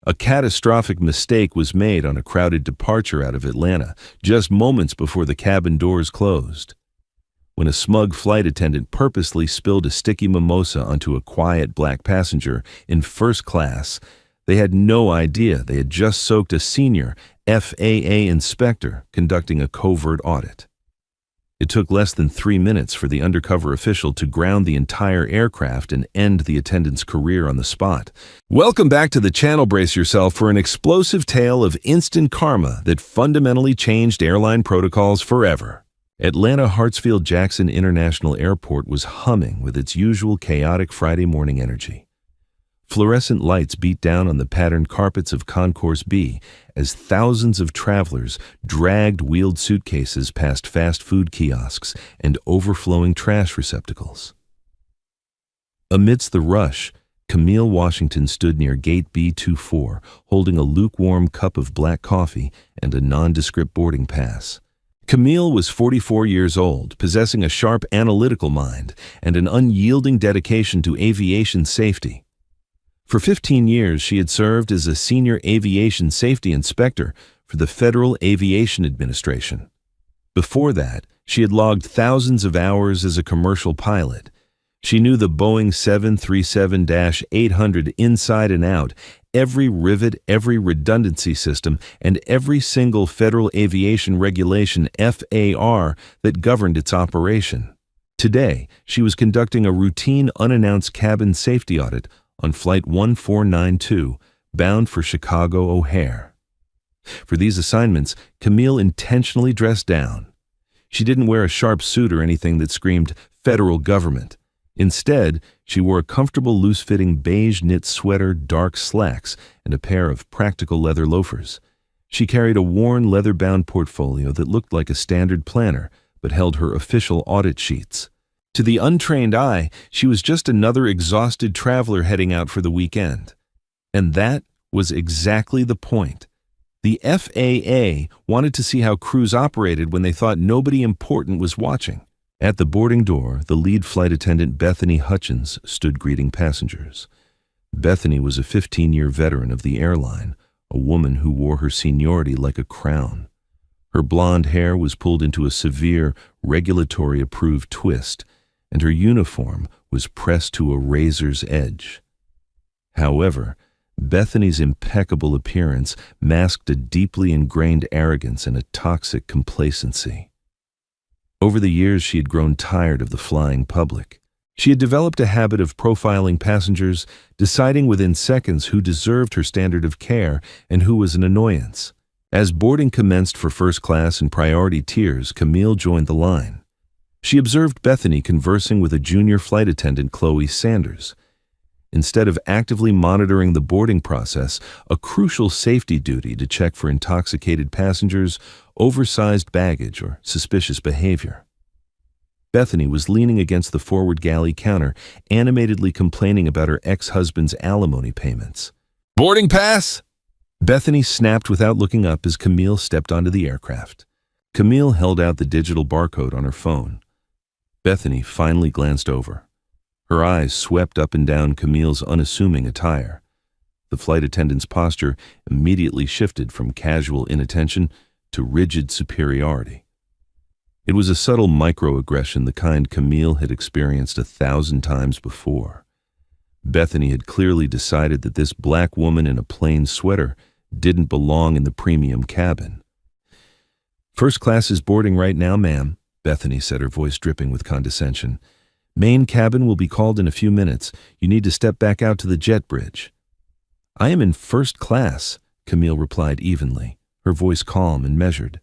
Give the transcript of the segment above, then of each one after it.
A catastrophic mistake was made on a crowded departure out of Atlanta, just moments before the cabin doors closed. When a smug flight attendant purposely spilled a sticky mimosa onto a quiet black passenger in first class, they had no idea they had just soaked a senior FAA inspector conducting a covert audit. It took less than 3 minutes for the undercover official to ground the entire aircraft and end the attendant's career on the spot. Welcome back to the channel. Brace yourself for an explosive tale of instant karma that fundamentally changed airline protocols forever. Atlanta Hartsfield-Jackson International Airport was humming with its usual chaotic Friday morning energy. Fluorescent lights beat down on the patterned carpets of Concourse B as thousands of travelers dragged wheeled suitcases past fast food kiosks and overflowing trash receptacles. Amidst the rush, Camille Washington stood near Gate B24, holding a lukewarm cup of black coffee and a nondescript boarding pass. Camille was 44 years old, possessing a sharp analytical mind and an unyielding dedication to aviation safety. For 15 years, she had served as a senior aviation safety inspector for the Federal Aviation Administration. Before that, she had logged thousands of hours as a commercial pilot. She knew the Boeing 737-800 inside and out, every rivet, every redundancy system, and every single Federal Aviation Regulation FAR that governed its operation. Today, she was conducting a routine unannounced cabin safety audit on Flight 1492, bound for Chicago O'Hare. For these assignments, Camille intentionally dressed down. She didn't wear a sharp suit or anything that screamed federal government. Instead, she wore a comfortable loose-fitting beige knit sweater, dark slacks, and a pair of practical leather loafers. She carried a worn leather-bound portfolio that looked like a standard planner, but held her official audit sheets. To the untrained eye, she was just another exhausted traveler heading out for the weekend. And that was exactly the point. The FAA wanted to see how crews operated when they thought nobody important was watching. At the boarding door, the lead flight attendant Bethany Hutchins stood greeting passengers. Bethany was a 15-year veteran of the airline, a woman who wore her seniority like a crown. Her blonde hair was pulled into a severe, regulatory-approved twist, and her uniform was pressed to a razor's edge. However, Bethany's impeccable appearance masked a deeply ingrained arrogance and a toxic complacency. Over the years, she had grown tired of the flying public. She had developed a habit of profiling passengers, deciding within seconds who deserved her standard of care and who was an annoyance. As boarding commenced for first class and priority tiers, Camille joined the line. She observed Bethany conversing with a junior flight attendant, Chloe Sanders. Instead of actively monitoring the boarding process, a crucial safety duty to check for intoxicated passengers, oversized baggage, or suspicious behavior. Bethany was leaning against the forward galley counter, animatedly complaining about her ex-husband's alimony payments. "Boarding pass?" Bethany snapped without looking up as Camille stepped onto the aircraft. Camille held out the digital barcode on her phone. Bethany finally glanced over. Her eyes swept up and down Camille's unassuming attire. The flight attendant's posture immediately shifted from casual inattention to rigid superiority. It was a subtle microaggression, the kind Camille had experienced 1,000 times before. Bethany had clearly decided that this black woman in a plain sweater didn't belong in the premium cabin. "First class is boarding right now, ma'am," Bethany said, her voice dripping with condescension. "Main cabin will be called in a few minutes. You need to step back out to the jet bridge." "I am in first class," Camille replied evenly, her voice calm and measured.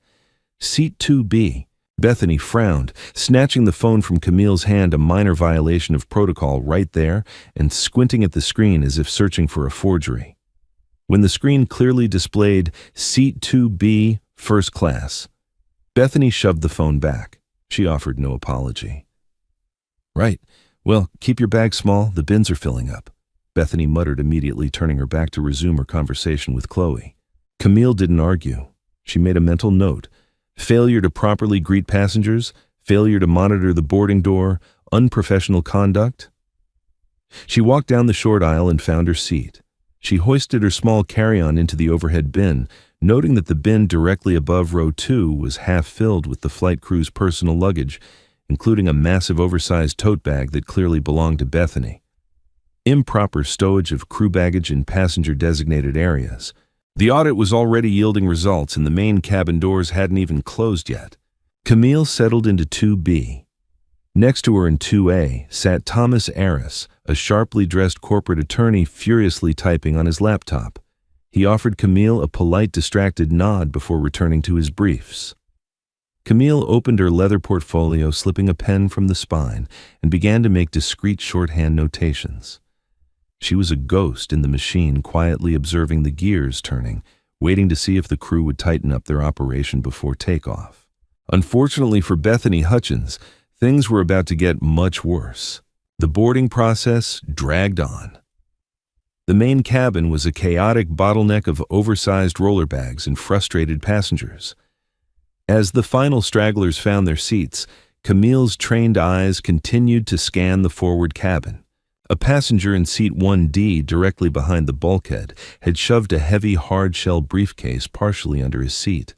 "Seat 2B. Bethany frowned, snatching the phone from Camille's hand, a minor violation of protocol right there, and squinting at the screen as if searching for a forgery. When the screen clearly displayed Seat 2B, first class, Bethany shoved the phone back. She offered no apology. "Right. Well, keep your bag small. The bins are filling up," Bethany muttered, immediately turning her back to resume her conversation with Chloe. Camille didn't argue. She made a mental note. Failure to properly greet passengers, failure to monitor the boarding door, unprofessional conduct. She walked down the short aisle and found her seat. She hoisted her small carry-on into the overhead bin, noting that the bin directly above row 2 was half filled with the flight crew's personal luggage, including a massive oversized tote bag that clearly belonged to Bethany. Improper stowage of crew baggage in passenger-designated areas. The audit was already yielding results, and the main cabin doors hadn't even closed yet. Camille settled into 2B. Next to her in 2A sat Thomas Arris, a sharply dressed corporate attorney furiously typing on his laptop. He offered Camille a polite, distracted nod before returning to his briefs. Camille opened her leather portfolio, slipping a pen from the spine, and began to make discreet shorthand notations. She was a ghost in the machine, quietly observing the gears turning, waiting to see if the crew would tighten up their operation before takeoff. Unfortunately for Bethany Hutchins, things were about to get much worse. The boarding process dragged on. The main cabin was a chaotic bottleneck of oversized roller bags and frustrated passengers. As the final stragglers found their seats, Camille's trained eyes continued to scan the forward cabin. A passenger in seat 1D, directly behind the bulkhead, had shoved a heavy hard-shell briefcase partially under his seat.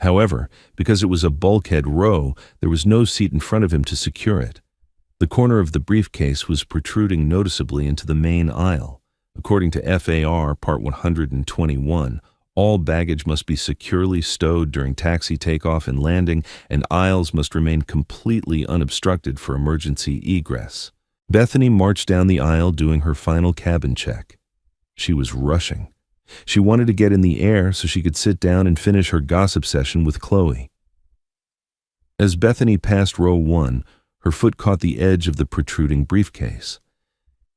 However, because it was a bulkhead row, there was no seat in front of him to secure it. The corner of the briefcase was protruding noticeably into the main aisle. According to FAR Part 121, all baggage must be securely stowed during taxi takeoff and landing, and aisles must remain completely unobstructed for emergency egress. Bethany marched down the aisle doing her final cabin check. She was rushing. She wanted to get in the air so she could sit down and finish her gossip session with Chloe. As Bethany passed row 1, her foot caught the edge of the protruding briefcase.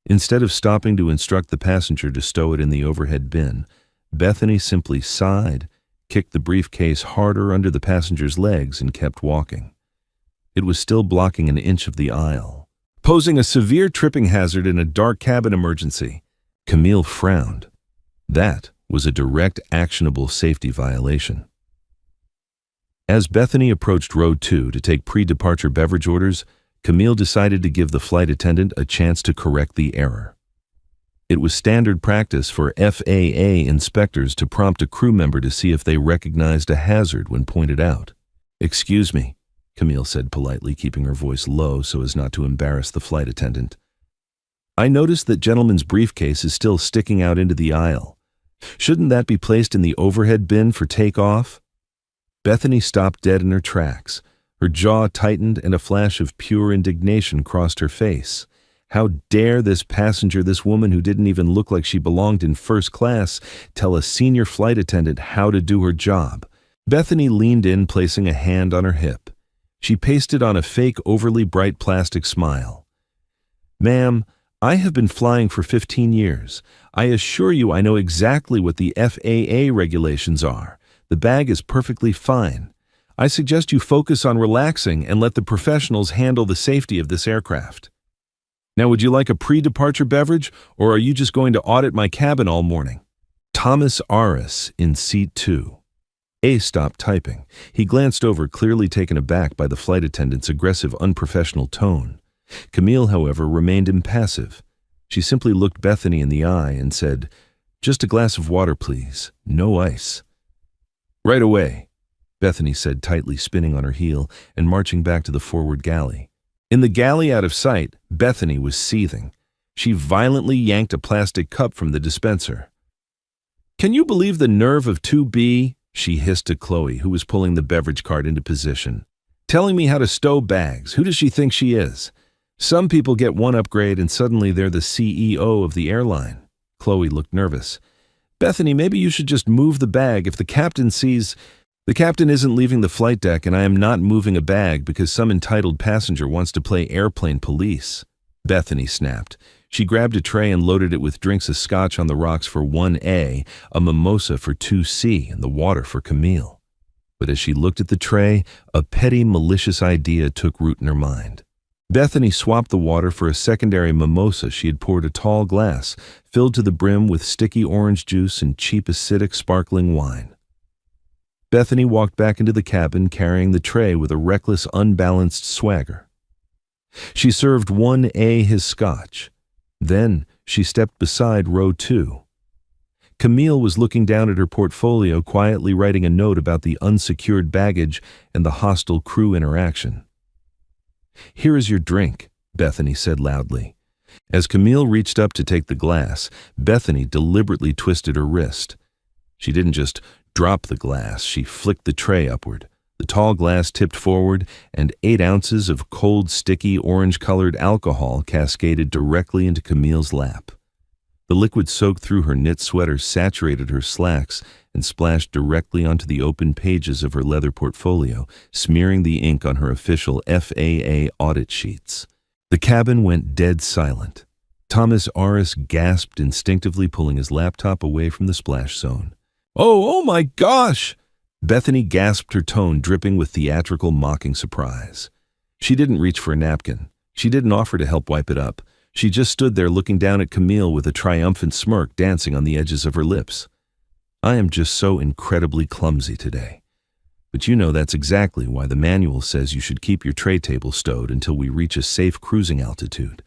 Instead of stopping to instruct the passenger to stow it in the overhead bin, Bethany simply sighed, kicked the briefcase harder under the passenger's legs, and kept walking. It was still blocking an inch of the aisle, posing a severe tripping hazard in a dark cabin emergency. Camille frowned. That was a direct, actionable safety violation. As Bethany approached row 2 to take pre-departure beverage orders, Camille decided to give the flight attendant a chance to correct the error. It was standard practice for FAA inspectors to prompt a crew member to see if they recognized a hazard when pointed out. "Excuse me," Camille said politely, keeping her voice low so as not to embarrass the flight attendant. "I noticed that gentleman's briefcase is still sticking out into the aisle. Shouldn't that be placed in the overhead bin for takeoff?" Bethany stopped dead in her tracks. Her jaw tightened and a flash of pure indignation crossed her face. How dare this passenger, this woman who didn't even look like she belonged in first class, tell a senior flight attendant how to do her job? Bethany leaned in, placing a hand on her hip. She pasted on a fake, overly bright plastic smile. "Ma'am, I have been flying for 15 years. I assure you I know exactly what the FAA regulations are. The bag is perfectly fine. I suggest you focus on relaxing and let the professionals handle the safety of this aircraft. Now, would you like a pre-departure beverage, or are you just going to audit my cabin all morning?" Thomas Arris in seat 2. A stopped typing. He glanced over, clearly taken aback by the flight attendant's aggressive, unprofessional tone. Camille, however, remained impassive. She simply looked Bethany in the eye and said, "Just a glass of water, please. No ice." "Right away," Bethany said, tightly spinning on her heel and marching back to the forward galley. In the galley out of sight, Bethany was seething. She violently yanked a plastic cup from the dispenser. "Can you believe the nerve of 2B?" she hissed to Chloe, who was pulling the beverage cart into position. "Telling me how to stow bags. Who does she think she is? Some people get one upgrade and suddenly they're the CEO of the airline." Chloe looked nervous. "Bethany, maybe you should just move the bag. If the captain sees..." "The captain isn't leaving the flight deck, and I am not moving a bag because some entitled passenger wants to play airplane police," Bethany snapped. She grabbed a tray and loaded it with drinks of scotch on the rocks for 1A, a mimosa for 2C, and the water for Camille. But as she looked at the tray, a petty, malicious idea took root in her mind. Bethany swapped the water for a secondary mimosa she had poured a tall glass, filled to the brim with sticky orange juice and cheap acidic sparkling wine. Bethany walked back into the cabin carrying the tray with a reckless, unbalanced swagger. She served 1A his scotch. Then she stepped beside row 2. Camille was looking down at her portfolio, quietly writing a note about the unsecured baggage and the hostile crew interaction. "Here is your drink," Bethany said loudly. As Camille reached up to take the glass, Bethany deliberately twisted her wrist. She didn't just drop the glass, she flicked the tray upward. The tall glass tipped forward, and 8 ounces of cold, sticky, orange-colored alcohol cascaded directly into Camille's lap. The liquid soaked through her knit sweater, saturated her slacks, and splashed directly onto the open pages of her leather portfolio, smearing the ink on her official FAA audit sheets. The cabin went dead silent. Thomas Aris gasped instinctively, pulling his laptop away from the splash zone. Oh my gosh!" Bethany gasped, her tone dripping with theatrical mocking surprise. She didn't reach for a napkin. She didn't offer to help wipe it up. She just stood there looking down at Camille with a triumphant smirk dancing on the edges of her lips. "I am just so incredibly clumsy today. But you know that's exactly why the manual says you should keep your tray table stowed until we reach a safe cruising altitude.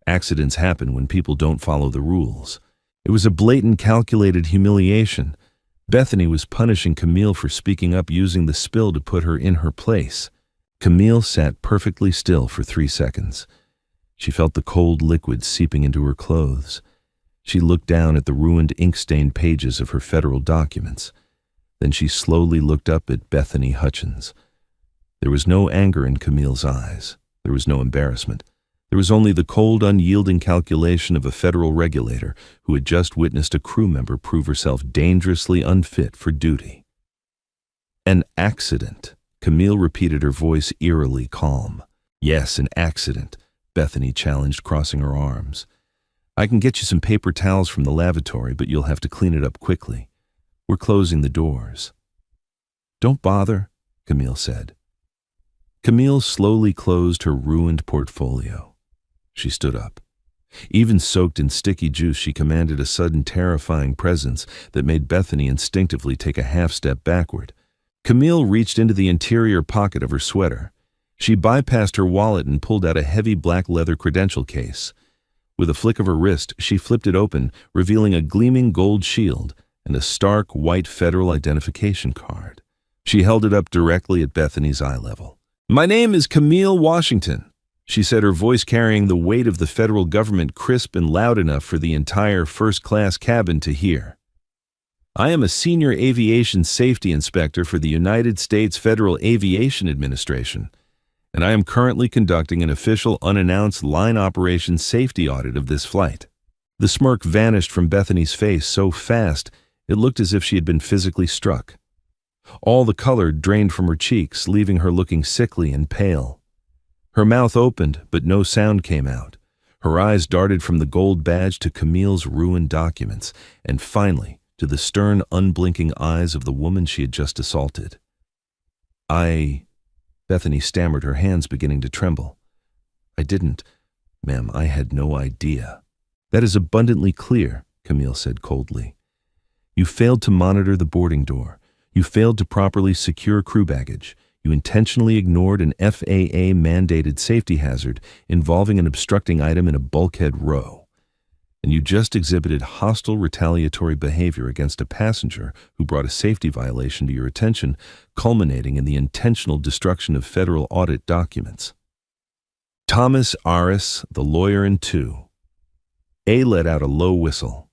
Accidents happen when people don't follow the rules." It was a blatant, calculated humiliation. Bethany was punishing Camille for speaking up, using the spill to put her in her place. Camille sat perfectly still for 3 seconds. She felt the cold liquid seeping into her clothes. She looked down at the ruined, ink-stained pages of her federal documents. Then she slowly looked up at Bethany Hutchins. There was no anger in Camille's eyes. There was no embarrassment. There was only the cold, unyielding calculation of a federal regulator who had just witnessed a crew member prove herself dangerously unfit for duty. "An accident," Camille repeated, her voice eerily calm. "Yes, an accident," Bethany challenged, crossing her arms. "I can get you some paper towels from the lavatory, but you'll have to clean it up quickly. We're closing the doors." "Don't bother," Camille said. Camille slowly closed her ruined portfolio. She stood up. Even soaked in sticky juice, she commanded a sudden, terrifying presence that made Bethany instinctively take a half-step backward. Camille reached into the interior pocket of her sweater. She bypassed her wallet and pulled out a heavy black leather credential case. With a flick of her wrist, she flipped it open, revealing a gleaming gold shield and a stark white federal identification card. She held it up directly at Bethany's eye level. "My name is Camille Washington," she said, her voice carrying the weight of the federal government, crisp and loud enough for the entire first-class cabin to hear. "I am a senior aviation safety inspector for the United States Federal Aviation Administration, and I am currently conducting an official, unannounced line operations safety audit of this flight." The smirk vanished from Bethany's face so fast it looked as if she had been physically struck. All the color drained from her cheeks, leaving her looking sickly and pale. Her mouth opened, but no sound came out. Her eyes darted from the gold badge to Camille's ruined documents, and finally to the stern, unblinking eyes of the woman she had just assaulted. Bethany stammered, her hands beginning to tremble. Ma'am, I had no idea." "That is abundantly clear," Camille said coldly. "You failed to monitor the boarding door. You failed to properly secure crew baggage. You intentionally ignored an FAA-mandated safety hazard involving an obstructing item in a bulkhead row. And you just exhibited hostile, retaliatory behavior against a passenger who brought a safety violation to your attention, culminating in the intentional destruction of federal audit documents." Thomas Aris, the lawyer in two. A let out a low whistle.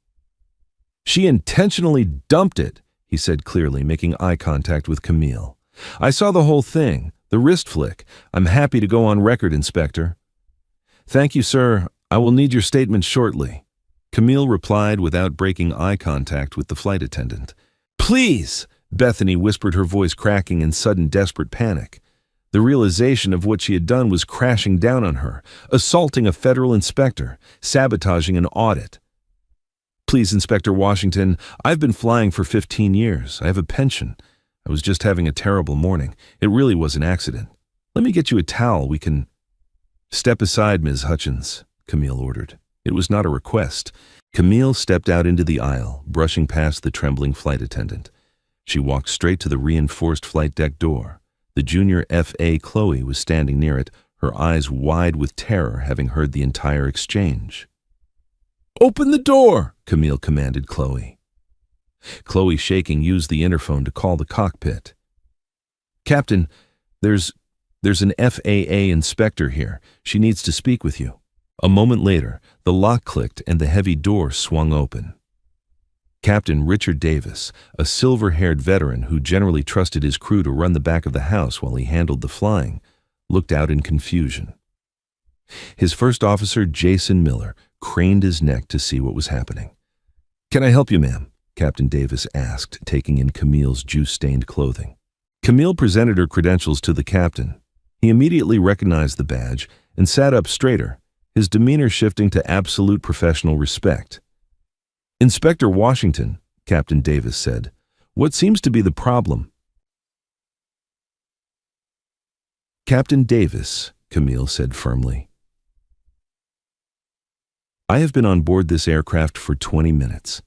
"She intentionally dumped it," he said clearly, making eye contact with Camille. "I saw the whole thing, the wrist flick. I'm happy to go on record, Inspector." "Thank you, sir. I will need your statement shortly," Camille replied without breaking eye contact with the flight attendant. "Please," Bethany whispered, her voice cracking in sudden, desperate panic. The realization of what she had done was crashing down on her, assaulting a federal inspector, sabotaging an audit. "Please, Inspector Washington, I've been flying for 15 years. I have a pension. I was just having a terrible morning. It really was an accident. Let me get you a towel. We can—" "Step aside, Ms. Hutchins," Camille ordered. It was not a request. Camille stepped out into the aisle, brushing past the trembling flight attendant. She walked straight to the reinforced flight deck door. The junior FA Chloe was standing near it, her eyes wide with terror, having heard the entire exchange. "Open the door," Camille commanded Chloe. Chloe, shaking, used the interphone to call the cockpit. "Captain, there's an FAA inspector here. She needs to speak with you." A moment later, the lock clicked and the heavy door swung open. Captain Richard Davis, a silver-haired veteran who generally trusted his crew to run the back of the house while he handled the flying, looked out in confusion. His first officer, Jason Miller, craned his neck to see what was happening. "Can I help you, ma'am?" Captain Davis asked, taking in Camille's juice-stained clothing. Camille presented her credentials to the captain. He immediately recognized the badge and sat up straighter, his demeanor shifting to absolute professional respect. "Inspector Washington," Captain Davis said, "what seems to be the problem?" "Captain Davis," Camille said firmly, "I have been on board this aircraft for 20 minutes.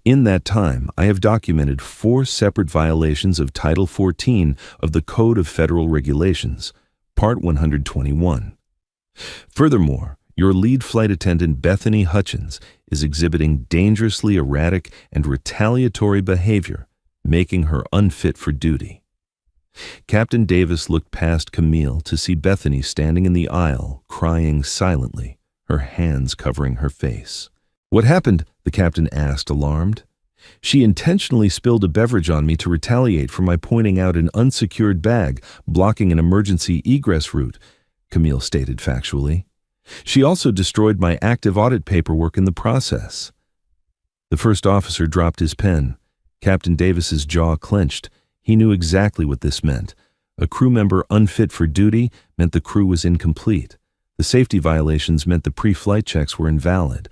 In that time, I have documented 4 separate violations of Title 14 of the Code of Federal Regulations, Part 121. Furthermore, your lead flight attendant, Bethany Hutchins, is exhibiting dangerously erratic and retaliatory behavior, making her unfit for duty." Captain Davis looked past Camille to see Bethany standing in the aisle, crying silently, her hands covering her face. "What happened?" the captain asked, alarmed. "She intentionally spilled a beverage on me to retaliate for my pointing out an unsecured bag blocking an emergency egress route," Camille stated factually. "She also destroyed my active audit paperwork in the process." The first officer dropped his pen. Captain Davis's jaw clenched. He knew exactly what this meant. A crew member unfit for duty meant the crew was incomplete. The safety violations meant the pre-flight checks were invalid.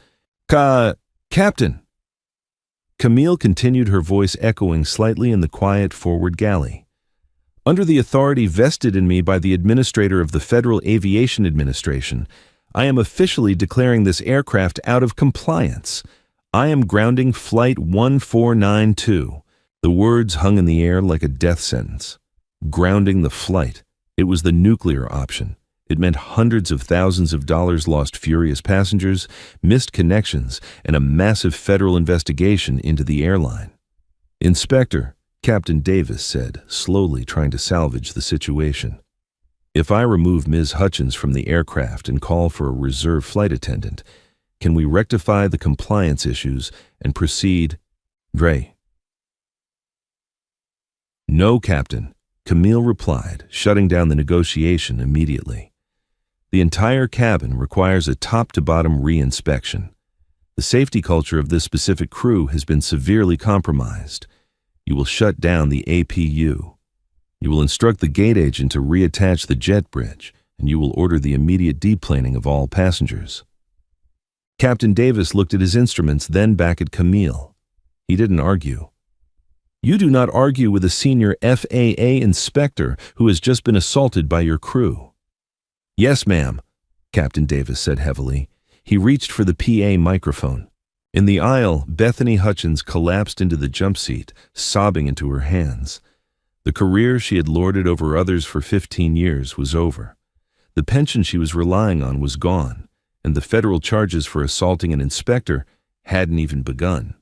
Captain!" Camille continued, her voice echoing slightly in the quiet forward galley. "Under the authority vested in me by the administrator of the Federal Aviation Administration, I am officially declaring this aircraft out of compliance. I am grounding Flight 1492. The words hung in the air like a death sentence. Grounding the flight. It was the nuclear option. It meant hundreds of thousands of dollars lost, furious passengers, missed connections, and a massive federal investigation into the airline. "Inspector," Captain Davis said, slowly trying to salvage the situation, "if I remove Ms. Hutchins from the aircraft and call for a reserve flight attendant, can we rectify the compliance issues and proceed?" "Dre." "No, Captain," Camille replied, shutting down the negotiation immediately. "The entire cabin requires a top-to-bottom re-inspection. The safety culture of this specific crew has been severely compromised. You will shut down the APU. You will instruct the gate agent to reattach the jet bridge, and you will order the immediate deplaning of all passengers." Captain Davis looked at his instruments, then back at Camille. He didn't argue. "You do not argue with a senior FAA inspector who has just been assaulted by your crew." "Yes, ma'am," Captain Davis said heavily. He reached for the PA microphone. In the aisle, Bethany Hutchins collapsed into the jump seat, sobbing into her hands. The career she had lorded over others for 15 years was over. The pension she was relying on was gone, and the federal charges for assaulting an inspector hadn't even begun.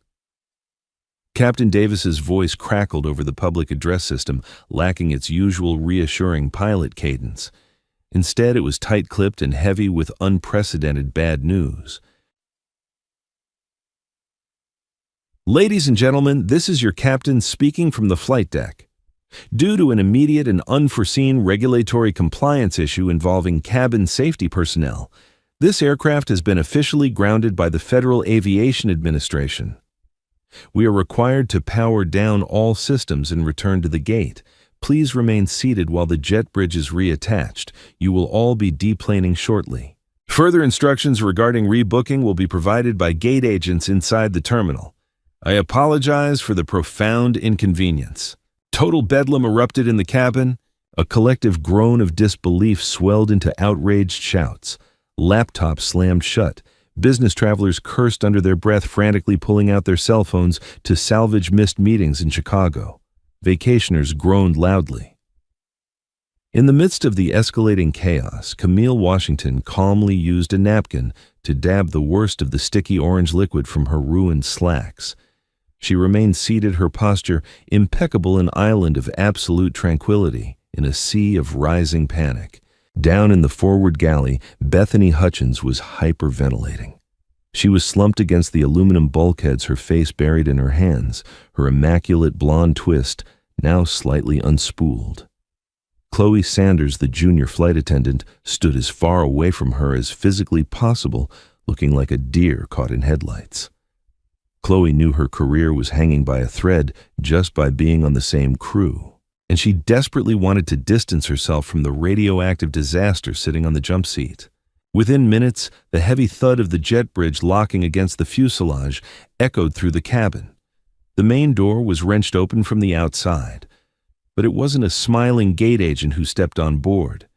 Captain Davis's voice crackled over the public address system, lacking its usual reassuring pilot cadence. Instead, it was tight-clipped and heavy with unprecedented bad news. "Ladies and gentlemen, this is your captain speaking from the flight deck. Due to an immediate and unforeseen regulatory compliance issue involving cabin safety personnel, this aircraft has been officially grounded by the Federal Aviation Administration. We are required to power down all systems and return to the gate. Please remain seated while the jet bridge is reattached. You will all be deplaning shortly. Further instructions regarding rebooking will be provided by gate agents inside the terminal. I apologize for the profound inconvenience." Total bedlam erupted in the cabin. A collective groan of disbelief swelled into outraged shouts. Laptops slammed shut. Business travelers cursed under their breath, frantically pulling out their cell phones to salvage missed meetings in Chicago. Vacationers groaned loudly. In the midst of the escalating chaos, Camille Washington calmly used a napkin to dab the worst of the sticky orange liquid from her ruined slacks. She remained seated, her posture impeccable, an island of absolute tranquility in a sea of rising panic. Down in the forward galley, Bethany Hutchins was hyperventilating. She was slumped against the aluminum bulkheads, her face buried in her hands, her immaculate blonde twist now slightly unspooled. Chloe Sanders, the junior flight attendant, stood as far away from her as physically possible, looking like a deer caught in headlights. Chloe knew her career was hanging by a thread just by being on the same crew, and she desperately wanted to distance herself from the radioactive disaster sitting on the jump seat. Within minutes, the heavy thud of the jet bridge locking against the fuselage echoed through the cabin. The main door was wrenched open from the outside, but it wasn't a smiling gate agent who stepped on board.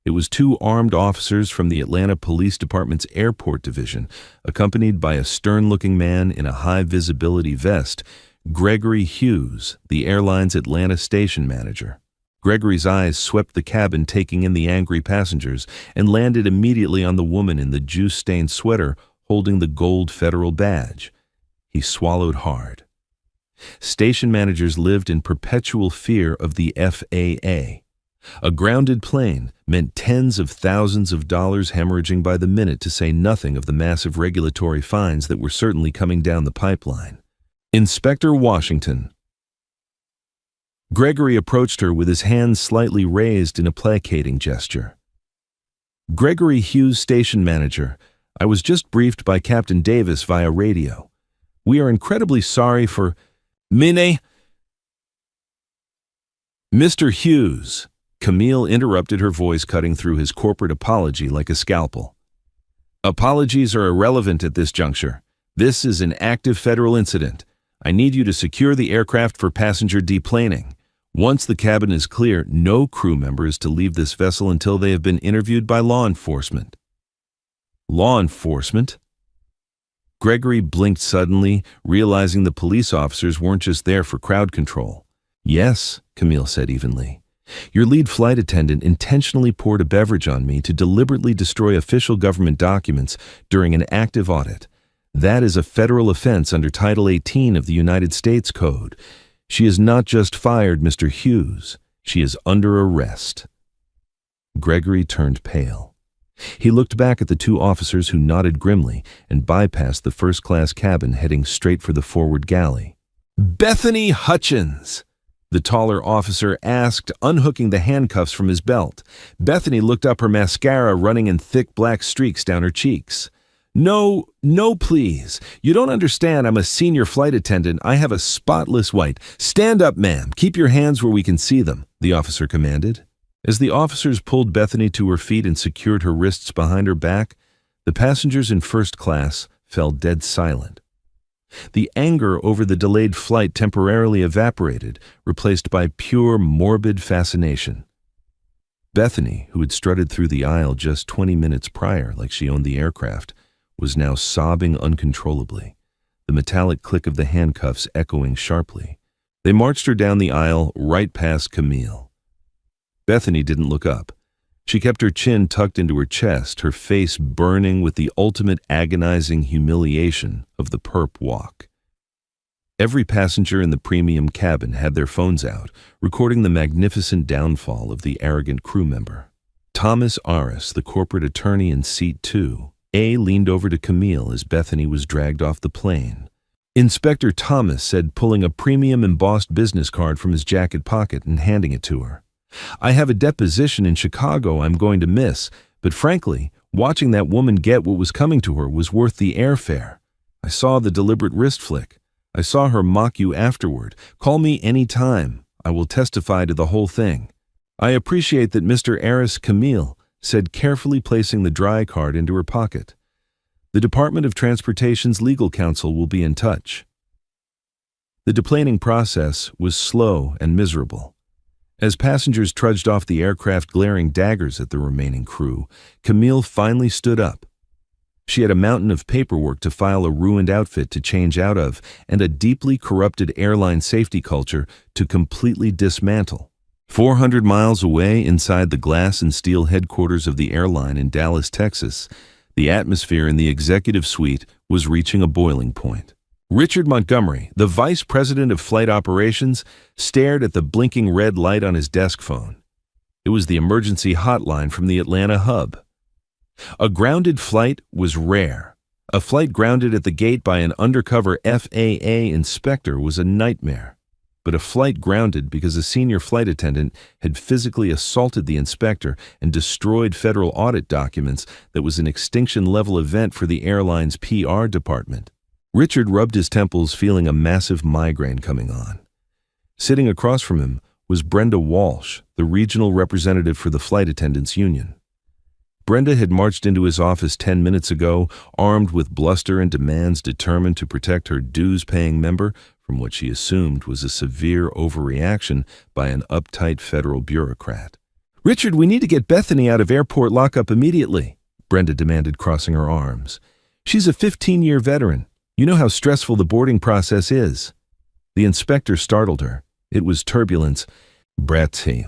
It was two armed officers from the Atlanta Police Department's Airport Division, accompanied by a stern-looking man in a high-visibility vest, Gregory Hughes, the airline's Atlanta station manager. Gregory's eyes swept the cabin, taking in the angry passengers, and landed immediately on the woman in the juice-stained sweater holding the gold federal badge. He swallowed hard. Station managers lived in perpetual fear of the FAA. A grounded plane meant tens of thousands of dollars hemorrhaging by the minute, to say nothing of the massive regulatory fines that were certainly coming down the pipeline. Inspector Washington. Gregory approached her with his hands slightly raised in a placating gesture. Gregory Hughes, station manager. I was just briefed by Captain Davis via radio. We are incredibly sorry for... Mine? Mr. Hughes. Camille interrupted, her voice cutting through his corporate apology like a scalpel. Apologies are irrelevant at this juncture. This is an active federal incident. I need you to secure the aircraft for passenger deplaning. Once the cabin is clear, no crew member is to leave this vessel until they have been interviewed by law enforcement. Law enforcement? Gregory blinked suddenly, realizing the police officers weren't just there for crowd control. Yes, Camille said evenly. Your lead flight attendant intentionally poured a beverage on me to deliberately destroy official government documents during an active audit. That is a federal offense under Title 18 of the United States Code. She is not just fired, Mr. Hughes. She is under arrest. Gregory turned pale. He looked back at the two officers, who nodded grimly and bypassed the first-class cabin, heading straight for the forward galley. Bethany Hutchins! The taller officer asked, unhooking the handcuffs from his belt. Bethany looked up, her mascara running in thick black streaks down her cheeks. No, please. You don't understand. I'm a senior flight attendant. I have a spotless white. Stand up, ma'am. Keep your hands where we can see them, the officer commanded. As the officers pulled Bethany to her feet and secured her wrists behind her back, the passengers in first class fell dead silent. The anger over the delayed flight temporarily evaporated, replaced by pure, morbid fascination. Bethany, who had strutted through the aisle just 20 minutes prior like she owned the aircraft, was now sobbing uncontrollably, the metallic click of the handcuffs echoing sharply. They marched her down the aisle, right past Camille. Bethany didn't look up. She kept her chin tucked into her chest, her face burning with the ultimate agonizing humiliation of the perp walk. Every passenger in the premium cabin had their phones out, recording the magnificent downfall of the arrogant crew member. Thomas Aris, the corporate attorney in seat 2, leaned over to Camille as Bethany was dragged off the plane. Inspector Thomas said, pulling a premium embossed business card from his jacket pocket and handing it to her. I have a deposition in Chicago I'm going to miss, but frankly, watching that woman get what was coming to her was worth the airfare. I saw the deliberate wrist flick. I saw her mock you afterward. Call me any time. I will testify to the whole thing. I appreciate that, Mr. Aris. Camille said, carefully placing the dry card into her pocket. The Department of Transportation's legal counsel will be in touch. The deplaning process was slow and miserable. As passengers trudged off the aircraft, glaring daggers at the remaining crew, Camille finally stood up. She had a mountain of paperwork to file, a ruined outfit to change out of, and a deeply corrupted airline safety culture to completely dismantle. 400 miles away, inside the glass and steel headquarters of the airline in Dallas, Texas, the atmosphere in the executive suite was reaching a boiling point. Richard Montgomery, the vice president of flight operations, stared at the blinking red light on his desk phone. It was the emergency hotline from the Atlanta hub. A grounded flight was rare. A flight grounded at the gate by an undercover FAA inspector was a nightmare. But a flight grounded because a senior flight attendant had physically assaulted the inspector and destroyed federal audit documents that was an extinction-level event for the airline's PR department. Richard rubbed his temples, feeling a massive migraine coming on. Sitting across from him was Brenda Walsh, the regional representative for the Flight Attendants Union. Brenda had marched into his office 10 minutes ago, armed with bluster and demands, determined to protect her dues-paying member from what she assumed was a severe overreaction by an uptight federal bureaucrat. "Richard, we need to get Bethany out of airport lockup immediately," Brenda demanded, crossing her arms. "She's a 15-year veteran. You know how stressful the boarding process is." The inspector startled her. It was turbulence. "Bratty."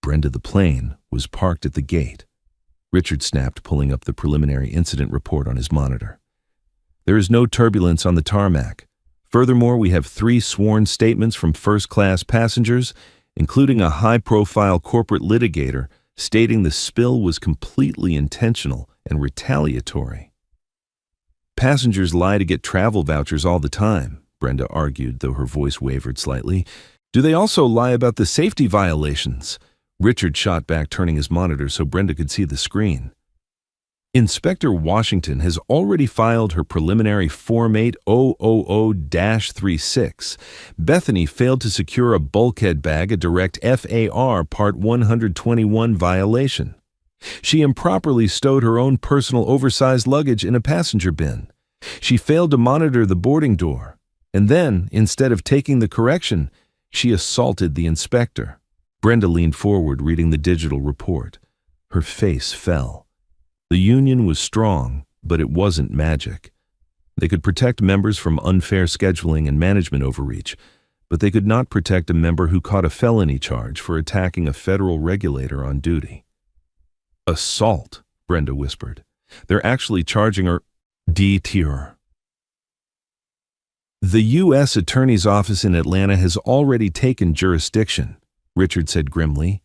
Brenda the plane was parked at the gate. Richard snapped, pulling up the preliminary incident report on his monitor. "There is no turbulence on the tarmac. Furthermore, we have 3 sworn statements from first-class passengers, including a high-profile corporate litigator, stating the spill was completely intentional and retaliatory." "Passengers lie to get travel vouchers all the time," Brenda argued, though her voice wavered slightly. "Do they also lie about the safety violations?" Richard shot back, turning his monitor so Brenda could see the screen. "Inspector Washington has already filed her preliminary Form 8000-36. Bethany failed to secure a bulkhead bag, a direct FAR Part 121 violation. She improperly stowed her own personal oversized luggage in a passenger bin. She failed to monitor the boarding door. And then, instead of taking the correction, she assaulted the inspector." Brenda leaned forward, reading the digital report. Her face fell. The union was strong, but it wasn't magic. They could protect members from unfair scheduling and management overreach, but they could not protect a member who caught a felony charge for attacking a federal regulator on duty. "Assault," Brenda whispered. "They're actually charging her D-tier." "The U.S. Attorney's Office in Atlanta has already taken jurisdiction," Richard said grimly,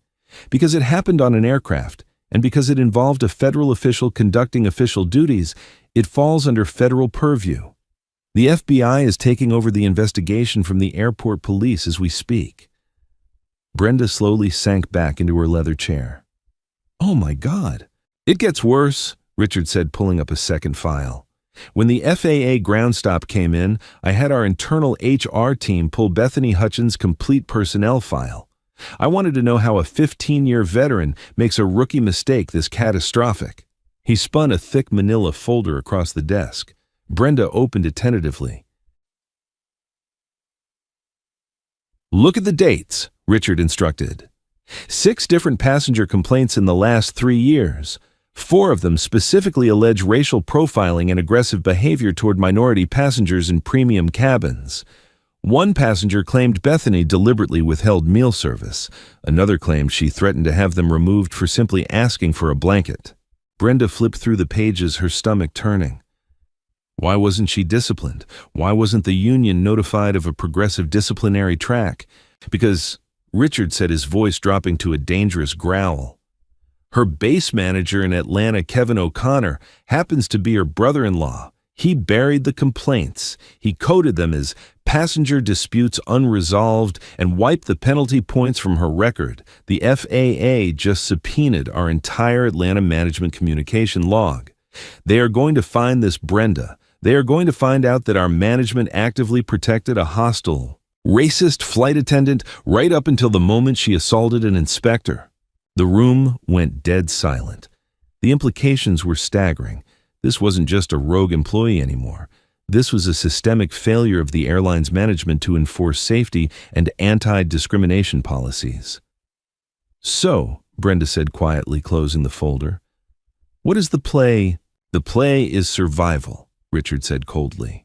"because it happened on an aircraft, and because it involved a federal official conducting official duties, it falls under federal purview. The FBI is taking over the investigation from the airport police as we speak." Brenda slowly sank back into her leather chair. "Oh my God. It gets worse," Richard said, pulling up a second file. "When the FAA ground stop came in, I had our internal HR team pull Bethany Hutchins' complete personnel file. I wanted to know how a 15-year veteran makes a rookie mistake this catastrophic." He spun a thick manila folder across the desk. Brenda opened it tentatively. "Look at the dates," Richard instructed. 6 different passenger complaints in the last 3 years. 4 of them specifically allege racial profiling and aggressive behavior toward minority passengers in premium cabins. 1 passenger claimed Bethany deliberately withheld meal service. Another claimed she threatened to have them removed for simply asking for a blanket. Brenda flipped through the pages, her stomach turning. Why wasn't she disciplined? Why wasn't the union notified of a progressive disciplinary track? Because, Richard said, his voice dropping to a dangerous growl, her base manager in Atlanta, Kevin O'Connor, happens to be her brother-in-law. He buried the complaints. He coded them as passenger disputes unresolved and wiped the penalty points from her record. The FAA just subpoenaed our entire Atlanta management communication log. They are going to find this Brenda. They are going to find out that our management actively protected a hostile, racist flight attendant right up until the moment she assaulted an inspector. The room went dead silent. The implications were staggering. This wasn't just a rogue employee anymore. This was a systemic failure of the airline's management to enforce safety and anti-discrimination policies. "So," Brenda said quietly, closing the folder, "what is the play?" "The play is survival," Richard said coldly.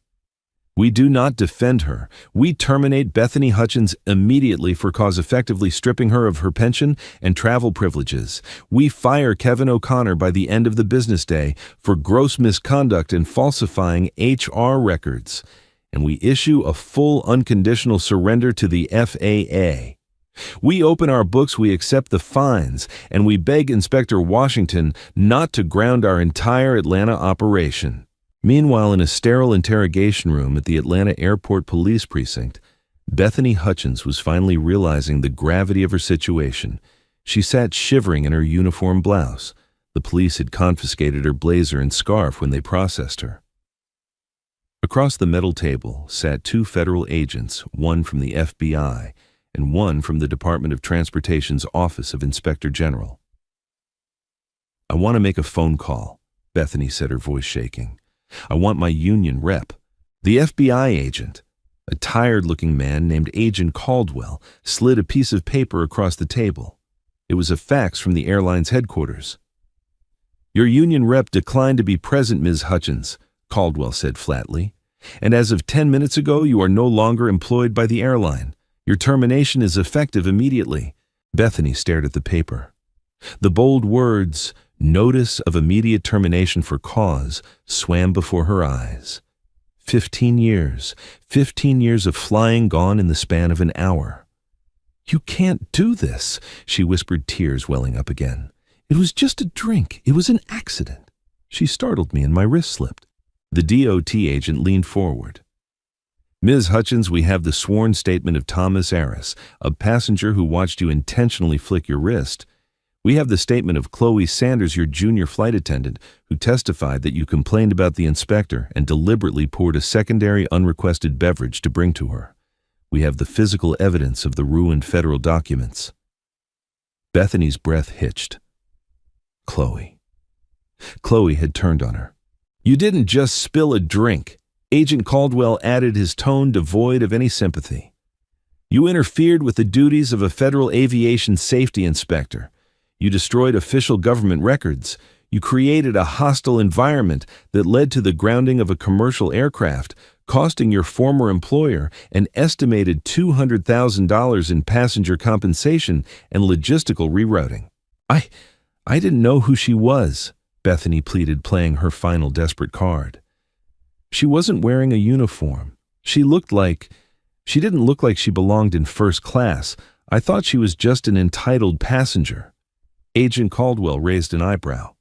We do not defend her. We terminate Bethany Hutchins immediately for cause effectively stripping her of her pension and travel privileges. We fire Kevin O'Connor by the end of the business day for gross misconduct and falsifying HR records. And we issue a full unconditional surrender to the FAA. We open our books, we accept the fines, and we beg Inspector Washington not to ground our entire Atlanta operation. Meanwhile, in a sterile interrogation room at the Atlanta Airport Police Precinct, Bethany Hutchins was finally realizing the gravity of her situation. She sat shivering in her uniform blouse. The police had confiscated her blazer and scarf when they processed her. Across the metal table sat two federal agents, one from the FBI and one from the Department of Transportation's Office of Inspector General. "I want to make a phone call," Bethany said, her voice shaking. "I want my union rep." The FBI agent, a tired-looking man named Agent Caldwell, slid a piece of paper across the table. It was a fax from the airline's headquarters. "Your union rep declined to be present, Ms. Hutchins," Caldwell said flatly. "And as of 10 minutes ago, you are no longer employed by the airline. Your termination is effective immediately." Bethany stared at the paper. The bold words, "Notice of immediate termination for cause," swam before her eyes. 15 years of flying gone in the span of an hour. "You can't do this," she whispered, tears welling up again. "It was just a drink. It was an accident. She startled me and my wrist slipped." The DOT agent leaned forward. "Ms. Hutchins, we have the sworn statement of Thomas Aris, a passenger who watched you intentionally flick your wrist. We have the statement of Chloe Sanders, your junior flight attendant, who testified that you complained about the inspector and deliberately poured a secondary unrequested beverage to bring to her. We have the physical evidence of the ruined federal documents." Bethany's breath hitched. Chloe. Chloe had turned on her. "You didn't just spill a drink," Agent Caldwell added, his tone devoid of any sympathy. "You interfered with the duties of a federal aviation safety inspector. You destroyed official government records. You created a hostile environment that led to the grounding of a commercial aircraft, costing your former employer an estimated $200,000 in passenger compensation and logistical rerouting." I didn't know who she was," Bethany pleaded, playing her final desperate card. "She wasn't wearing a uniform. She didn't look like she belonged in first class. I thought she was just an entitled passenger." Agent Caldwell raised an eyebrow.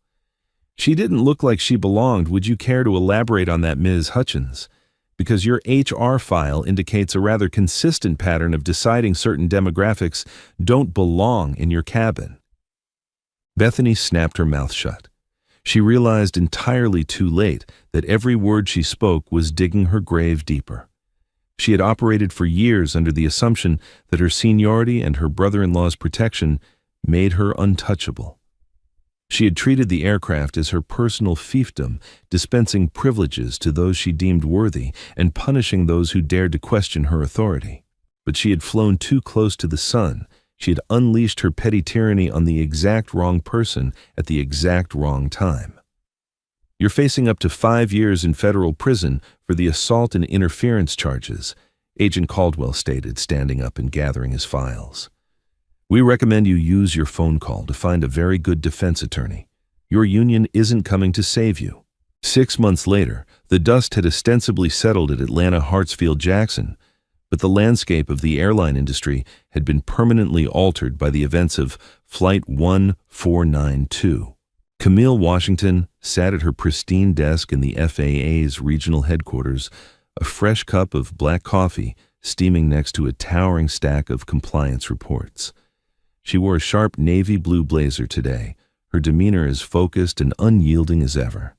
"She didn't look like she belonged. Would you care to elaborate on that, Ms. Hutchins? Because your HR file indicates a rather consistent pattern of deciding certain demographics don't belong in your cabin." Bethany snapped her mouth shut. She realized entirely too late that every word she spoke was digging her grave deeper. She had operated for years under the assumption that her seniority and her brother-in-law's protection made her untouchable. She had treated the aircraft as her personal fiefdom, dispensing privileges to those she deemed worthy and punishing those who dared to question her authority. But she had flown too close to the sun. She had unleashed her petty tyranny on the exact wrong person at the exact wrong time. "You're facing up to 5 years in federal prison for the assault and interference charges," Agent Caldwell stated, standing up and gathering his files. "We recommend you use your phone call to find a very good defense attorney. Your union isn't coming to save you." 6 months later, the dust had ostensibly settled at Atlanta Hartsfield-Jackson, but the landscape of the airline industry had been permanently altered by the events of Flight 1492. Camille Washington sat at her pristine desk in the FAA's regional headquarters, a fresh cup of black coffee steaming next to a towering stack of compliance reports. She wore a sharp navy blue blazer today, her demeanor as focused and unyielding as ever.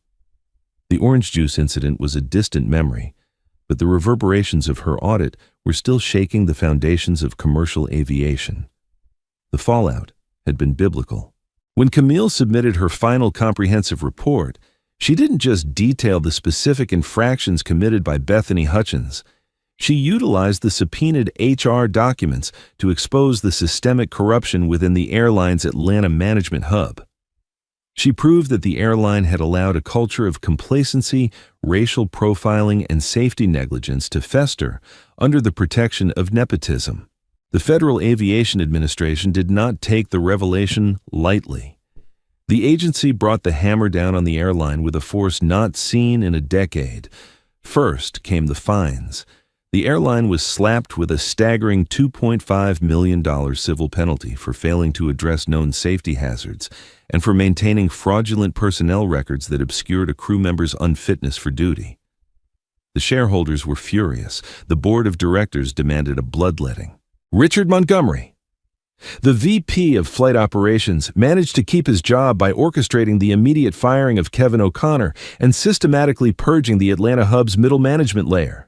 The orange juice incident was a distant memory, but the reverberations of her audit were still shaking the foundations of commercial aviation. The fallout had been biblical. When Camille submitted her final comprehensive report, she didn't just detail the specific infractions committed by Bethany Hutchins. She utilized the subpoenaed HR documents to expose the systemic corruption within the airline's Atlanta management hub. She proved that the airline had allowed a culture of complacency, racial profiling, and safety negligence to fester under the protection of nepotism. The Federal Aviation Administration did not take the revelation lightly. The agency brought the hammer down on the airline with a force not seen in a decade. First came the fines. The airline was slapped with a staggering $2.5 million civil penalty for failing to address known safety hazards and for maintaining fraudulent personnel records that obscured a crew member's unfitness for duty. The shareholders were furious. The board of directors demanded a bloodletting. Richard Montgomery, the VP of Flight Operations, managed to keep his job by orchestrating the immediate firing of Kevin O'Connor and systematically purging the Atlanta hub's middle management layer.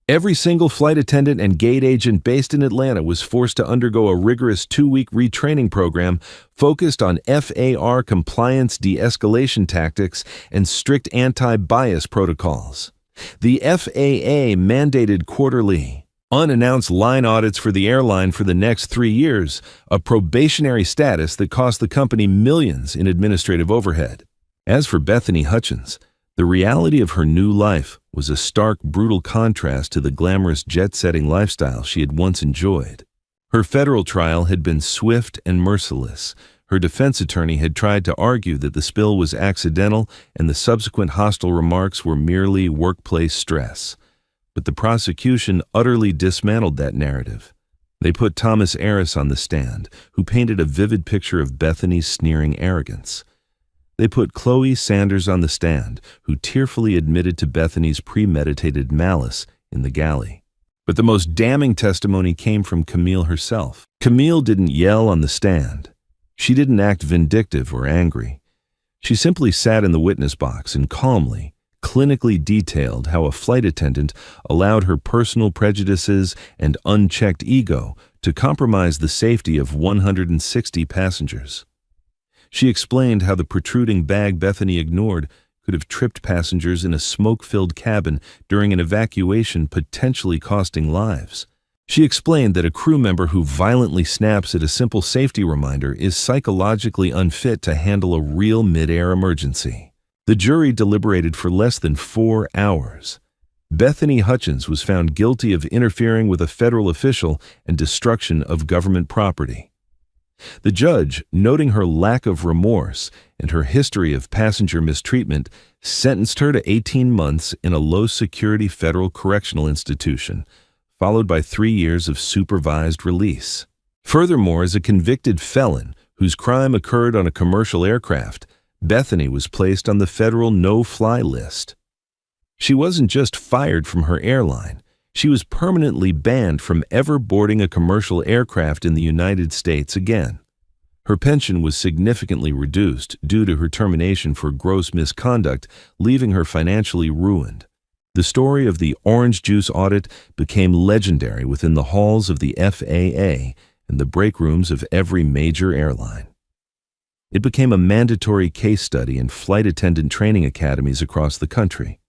Every single flight attendant and gate agent based in Atlanta was forced to undergo a rigorous 2-week retraining program focused on FAA compliance de-escalation tactics and strict anti-bias protocols. The FAA mandated quarterly, unannounced line audits for the airline for the next 3 years, a probationary status that cost the company millions in administrative overhead. As for Bethany Hutchins, the reality of her new life was a stark, brutal contrast to the glamorous jet-setting lifestyle she had once enjoyed. Her federal trial had been swift and merciless. Her defense attorney had tried to argue that the spill was accidental and the subsequent hostile remarks were merely workplace stress. But the prosecution utterly dismantled that narrative. They put Thomas Aris on the stand, who painted a vivid picture of Bethany's sneering arrogance. They put Chloe Sanders on the stand, who tearfully admitted to Bethany's premeditated malice in the galley. But the most damning testimony came from Camille herself. Camille didn't yell on the stand. She didn't act vindictive or angry. She simply sat in the witness box and calmly, clinically detailed how a flight attendant allowed her personal prejudices and unchecked ego to compromise the safety of 160 passengers. She explained how the protruding bag Bethany ignored could have tripped passengers in a smoke-filled cabin during an evacuation, potentially costing lives. She explained that a crew member who violently snaps at a simple safety reminder is psychologically unfit to handle a real mid-air emergency. The jury deliberated for less than 4 hours. Bethany Hutchins was found guilty of interfering with a federal official and destruction of government property. The judge, noting her lack of remorse and her history of passenger mistreatment, sentenced her to 18 months in a low-security federal correctional institution, followed by 3 years of supervised release. Furthermore, as a convicted felon whose crime occurred on a commercial aircraft, Bethany was placed on the federal no-fly list. She wasn't just fired from her airline. She was permanently banned from ever boarding a commercial aircraft in the United States again. Her pension was significantly reduced due to her termination for gross misconduct, leaving her financially ruined. The story of the orange juice audit became legendary within the halls of the FAA and the break rooms of every major airline. It became a mandatory case study in flight attendant training academies across the country.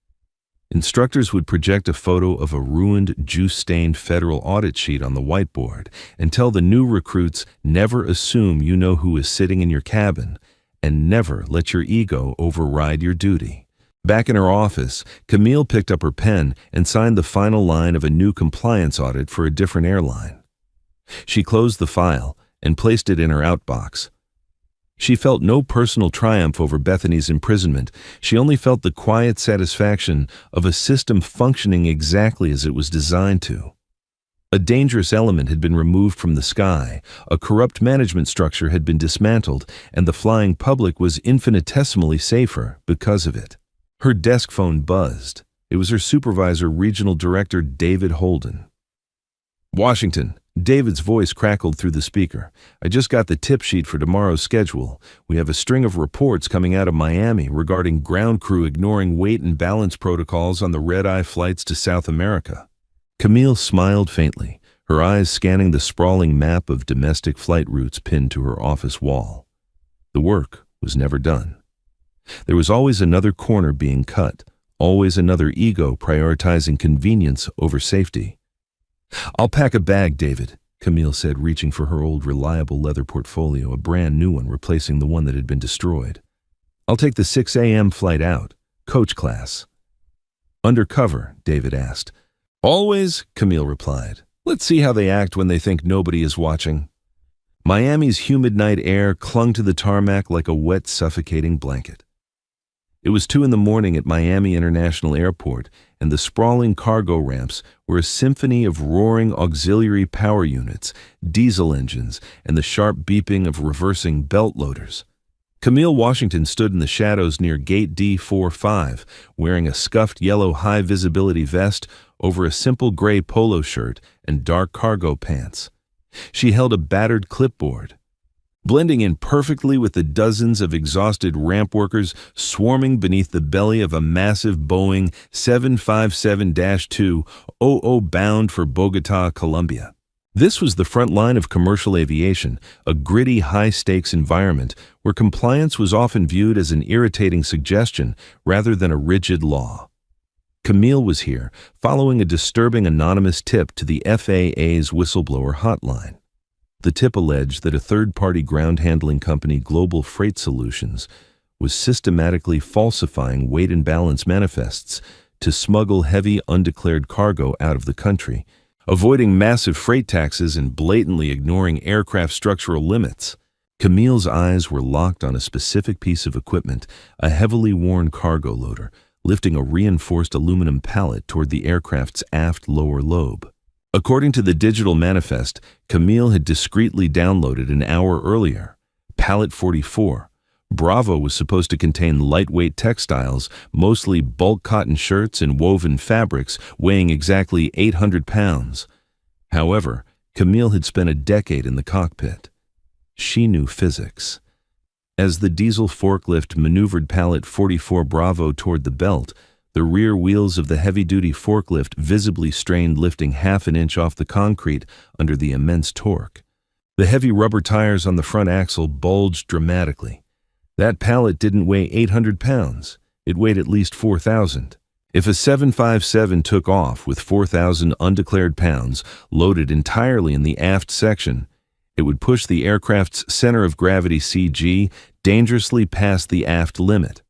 Instructors would project a photo of a ruined, juice-stained federal audit sheet on the whiteboard and tell the new recruits, never assume you know who is sitting in your cabin and never let your ego override your duty. Back in her office, Camille picked up her pen and signed the final line of a new compliance audit for a different airline. She closed the file and placed it in her outbox. She felt no personal triumph over Bethany's imprisonment. She only felt the quiet satisfaction of a system functioning exactly as it was designed to. A dangerous element had been removed from the sky, a corrupt management structure had been dismantled, and the flying public was infinitesimally safer because of it. Her desk phone buzzed. It was her supervisor, Regional Director David Holden. Washington. David's voice crackled through the speaker. I just got the tip sheet for tomorrow's schedule. We have a string of reports coming out of Miami regarding ground crew ignoring weight and balance protocols on the red-eye flights to South America. Camille smiled faintly, her eyes scanning the sprawling map of domestic flight routes pinned to her office wall. The work was never done. There was always another corner being cut, always another ego prioritizing convenience over safety. I'll pack a bag, David. Camille said, reaching for her old reliable leather portfolio, a brand new one replacing the one that had been destroyed. "I'll take the 6 a.m. flight out, coach class." "Undercover?" David asked. "Always," Camille replied. "Let's see how they act when they think nobody is watching." Miami's humid night air clung to the tarmac like a wet, suffocating blanket. It was 2 a.m. at Miami International Airport, and the sprawling cargo ramps were a symphony of roaring auxiliary power units, diesel engines, and the sharp beeping of reversing belt loaders. Camille Washington stood in the shadows near Gate D45, wearing a scuffed yellow high-visibility vest over a simple gray polo shirt and dark cargo pants. She held a battered clipboard. Blending in perfectly with the dozens of exhausted ramp workers swarming beneath the belly of a massive Boeing 757-200 bound for Bogotá, Colombia. This was the front line of commercial aviation, a gritty, high-stakes environment where compliance was often viewed as an irritating suggestion rather than a rigid law. Camille was here, following a disturbing anonymous tip to the FAA's whistleblower hotline. The tip alleged that a third-party ground-handling company, Global Freight Solutions, was systematically falsifying weight and balance manifests to smuggle heavy, undeclared cargo out of the country, avoiding massive freight taxes and blatantly ignoring aircraft structural limits. Camille's eyes were locked on a specific piece of equipment, a heavily worn cargo loader, lifting a reinforced aluminum pallet toward the aircraft's aft lower lobe. According to the digital manifest Camille had discreetly downloaded an hour earlier, Pallet 44, Bravo was supposed to contain lightweight textiles, mostly bulk cotton shirts and woven fabrics weighing exactly 800 pounds. However, Camille had spent a decade in the cockpit. She knew physics. As the diesel forklift maneuvered Pallet 44 Bravo toward the belt, the rear wheels of the heavy-duty forklift visibly strained, lifting half an inch off the concrete under the immense torque. The heavy rubber tires on the front axle bulged dramatically. That pallet didn't weigh 800 pounds. It weighed at least 4,000. If a 757 took off with 4,000 undeclared pounds loaded entirely in the aft section, it would push the aircraft's center of gravity CG dangerously past the aft limit.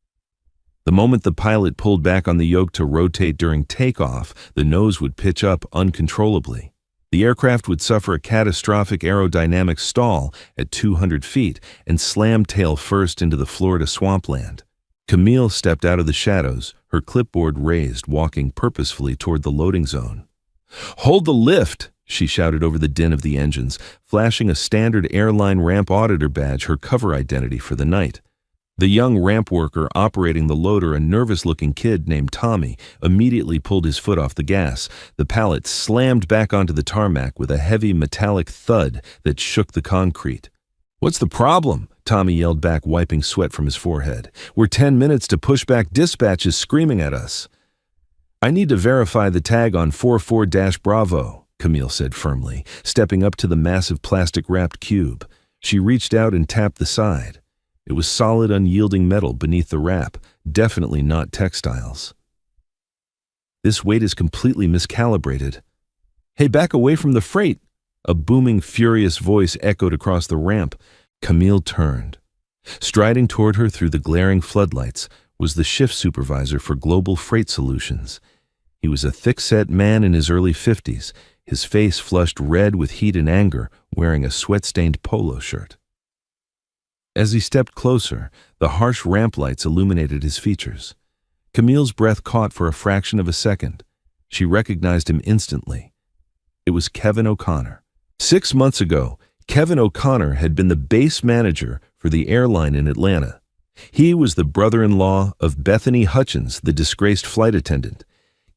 The moment the pilot pulled back on the yoke to rotate during takeoff, the nose would pitch up uncontrollably. The aircraft would suffer a catastrophic aerodynamic stall at 200 feet and slam tail first into the Florida swampland. Camille stepped out of the shadows, her clipboard raised, walking purposefully toward the loading zone. "Hold the lift!" she shouted over the din of the engines, flashing a standard airline ramp auditor badge, her cover identity for the night. The young ramp worker operating the loader, a nervous-looking kid named Tommy, immediately pulled his foot off the gas. The pallet slammed back onto the tarmac with a heavy metallic thud that shook the concrete. "What's the problem?" Tommy yelled back, wiping sweat from his forehead. "We're 10 minutes to pushback dispatches screaming at us." "I need to verify the tag on 44-Bravo, Camille said firmly, stepping up to the massive plastic-wrapped cube. She reached out and tapped the side. It was solid, unyielding metal beneath the wrap, definitely not textiles. "This weight is completely miscalibrated." "Hey, back away from the freight!" A booming, furious voice echoed across the ramp. Camille turned. Striding toward her through the glaring floodlights was the shift supervisor for Global Freight Solutions. He was a thick-set man in his early 50s, his face flushed red with heat and anger, wearing a sweat-stained polo shirt. As he stepped closer, the harsh ramp lights illuminated his features. Camille's breath caught for a fraction of a second. She recognized him instantly. It was Kevin O'Connor. 6 months ago, Kevin O'Connor had been the base manager for the airline in Atlanta. He was the brother-in-law of Bethany Hutchins, the disgraced flight attendant.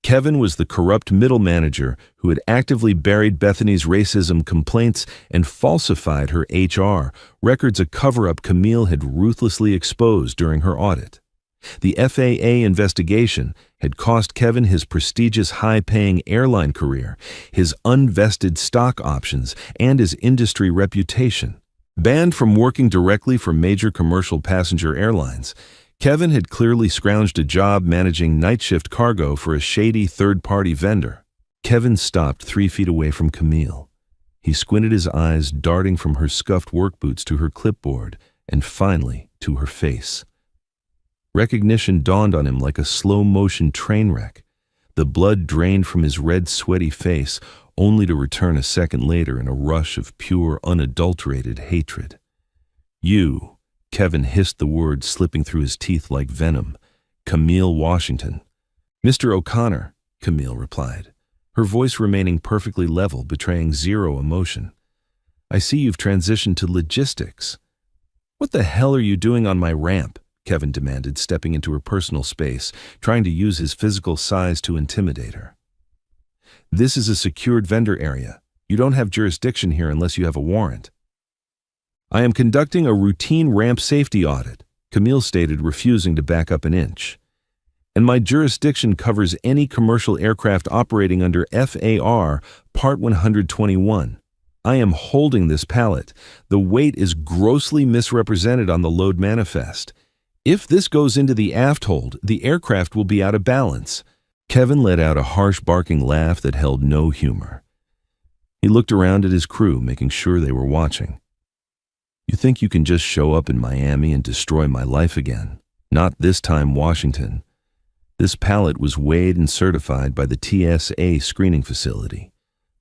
Kevin was the corrupt middle manager who had actively buried Bethany's racism complaints and falsified her HR records, a cover-up Camille had ruthlessly exposed during her audit. The FAA investigation had cost Kevin his prestigious high-paying airline career, his unvested stock options, and his industry reputation. Banned from working directly for major commercial passenger airlines, Kevin had clearly scrounged a job managing night shift cargo for a shady third-party vendor. Kevin stopped 3 feet away from Camille. He squinted his eyes, darting from her scuffed work boots to her clipboard, and finally to her face. Recognition dawned on him like a slow-motion train wreck. The blood drained from his red, sweaty face, only to return a second later in a rush of pure, unadulterated hatred. "You," Kevin hissed the word slipping through his teeth like venom. "Camille Washington." "Mr. O'Connor," Camille replied, her voice remaining perfectly level, betraying zero emotion. "I see you've transitioned to logistics." "What the hell are you doing on my ramp?" Kevin demanded, stepping into her personal space, trying to use his physical size to intimidate her. "This is a secured vendor area. You don't have jurisdiction here unless you have a warrant." "I am conducting a routine ramp safety audit," Camille stated, refusing to back up an inch. "And my jurisdiction covers any commercial aircraft operating under FAR Part 121. I am holding this pallet. The weight is grossly misrepresented on the load manifest. If this goes into the aft hold, the aircraft will be out of balance." Kevin let out a harsh barking laugh that held no humor. He looked around at his crew, making sure they were watching. "You think you can just show up in Miami and destroy my life again? Not this time, Washington. This pallet was weighed and certified by the TSA screening facility.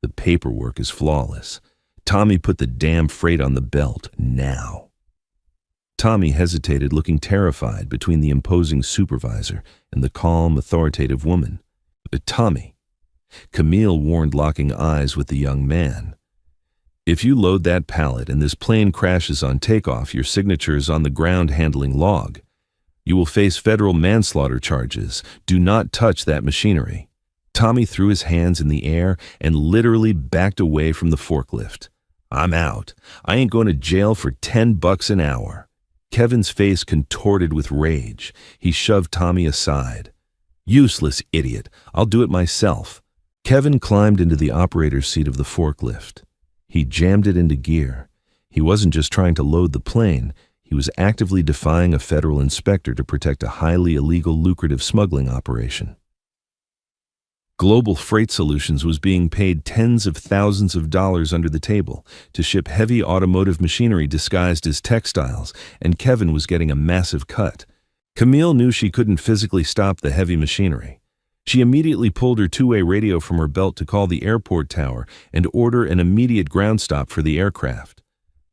The paperwork is flawless. Tommy put the damn freight on the belt now." Tommy hesitated, looking terrified between the imposing supervisor and the calm, authoritative woman. "But Tommy," Camille warned, locking eyes with the young man, "if you load that pallet and this plane crashes on takeoff, your signature is on the ground handling log. You will face federal manslaughter charges. Do not touch that machinery." Tommy threw his hands in the air and literally backed away from the forklift. "I'm out. I ain't going to jail for $10 an hour." Kevin's face contorted with rage. He shoved Tommy aside. "Useless idiot. I'll do it myself." Kevin climbed into the operator's seat of the forklift. He jammed it into gear. He wasn't just trying to load the plane. He was actively defying a federal inspector to protect a highly illegal, lucrative smuggling operation. Global Freight Solutions was being paid tens of thousands of dollars under the table to ship heavy automotive machinery disguised as textiles, and Kevin was getting a massive cut. Camille knew she couldn't physically stop the heavy machinery. She immediately pulled her two-way radio from her belt to call the airport tower and order an immediate ground stop for the aircraft.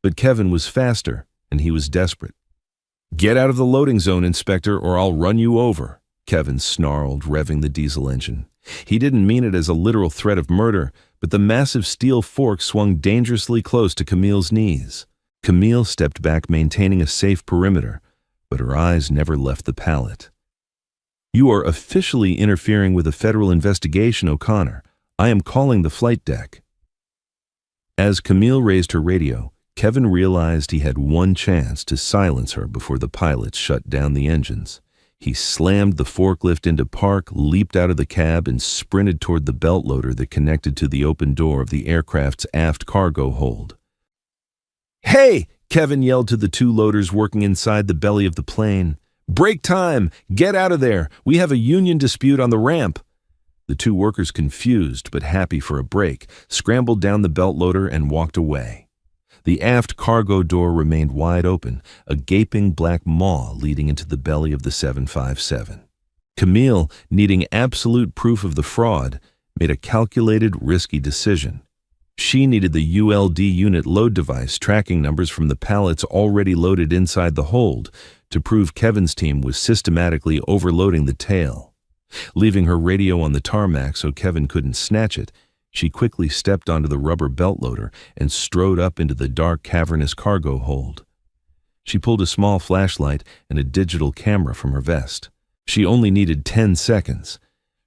But Kevin was faster, and he was desperate. "Get out of the loading zone, Inspector, or I'll run you over," Kevin snarled, revving the diesel engine. He didn't mean it as a literal threat of murder, but the massive steel fork swung dangerously close to Camille's knees. Camille stepped back, maintaining a safe perimeter, but her eyes never left the pallet. "You are officially interfering with a federal investigation, O'Connor. I am calling the flight deck." As Camille raised her radio, Kevin realized he had one chance to silence her before the pilots shut down the engines. He slammed the forklift into park, leaped out of the cab, and sprinted toward the belt loader that connected to the open door of the aircraft's aft cargo hold. "Hey!" Kevin yelled to the two loaders working inside the belly of the plane. "Break time! Get out of there! We have a union dispute on the ramp!" The two workers, confused but happy for a break, scrambled down the belt loader and walked away. The aft cargo door remained wide open, a gaping black maw leading into the belly of the 757. Camille, needing absolute proof of the fraud, made a calculated, risky decision. She needed the ULD unit load device tracking numbers from the pallets already loaded inside the hold to prove Kevin's team was systematically overloading the tail. Leaving her radio on the tarmac so Kevin couldn't snatch it, she quickly stepped onto the rubber belt loader and strode up into the dark, cavernous cargo hold. She pulled a small flashlight and a digital camera from her vest. She only needed 10 seconds.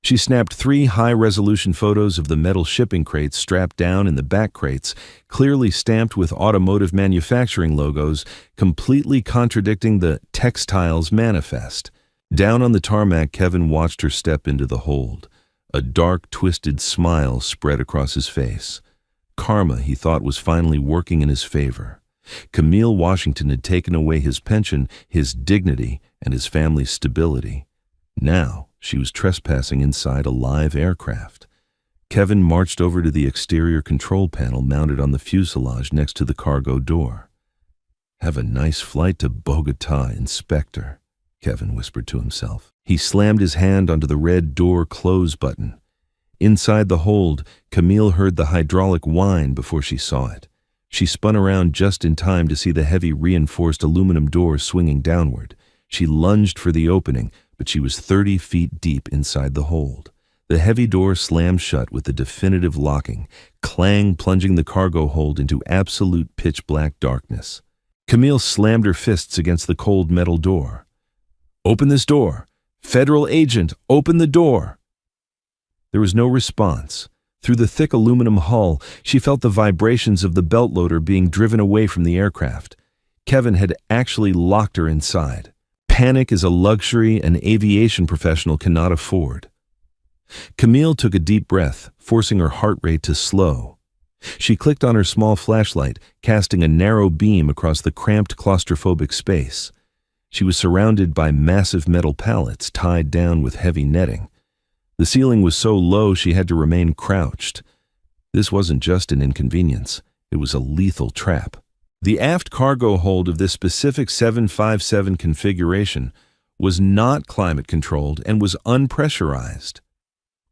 She snapped 3 high-resolution photos of the metal shipping crates strapped down in the back crates, clearly stamped with automotive manufacturing logos, completely contradicting the textiles manifest. Down on the tarmac, Kevin watched her step into the hold. A dark, twisted smile spread across his face. Karma, he thought, was finally working in his favor. Camille Washington had taken away his pension, his dignity, and his family's stability. Now she was trespassing inside a live aircraft. Kevin marched over to the exterior control panel mounted on the fuselage next to the cargo door. "Have a nice flight to Bogota, Inspector," Kevin whispered to himself. He slammed his hand onto the red door close button. Inside the hold, Camille heard the hydraulic whine before she saw it. She spun around just in time to see the heavy reinforced aluminum door swinging downward. She lunged for the opening, but she was 30 feet deep inside the hold. The heavy door slammed shut with a definitive locking, clang plunging the cargo hold into absolute pitch-black darkness. Camille slammed her fists against the cold metal door. "Open this door! Federal agent, open the door!" There was no response. Through the thick aluminum hull, she felt the vibrations of the belt loader being driven away from the aircraft. Kevin had actually locked her inside. Panic is a luxury an aviation professional cannot afford. Camille took a deep breath, forcing her heart rate to slow. She clicked on her small flashlight, casting a narrow beam across the cramped claustrophobic space. She was surrounded by massive metal pallets tied down with heavy netting. The ceiling was so low she had to remain crouched. This wasn't just an inconvenience, it was a lethal trap. The aft cargo hold of this specific 757 configuration was not climate-controlled and was unpressurized.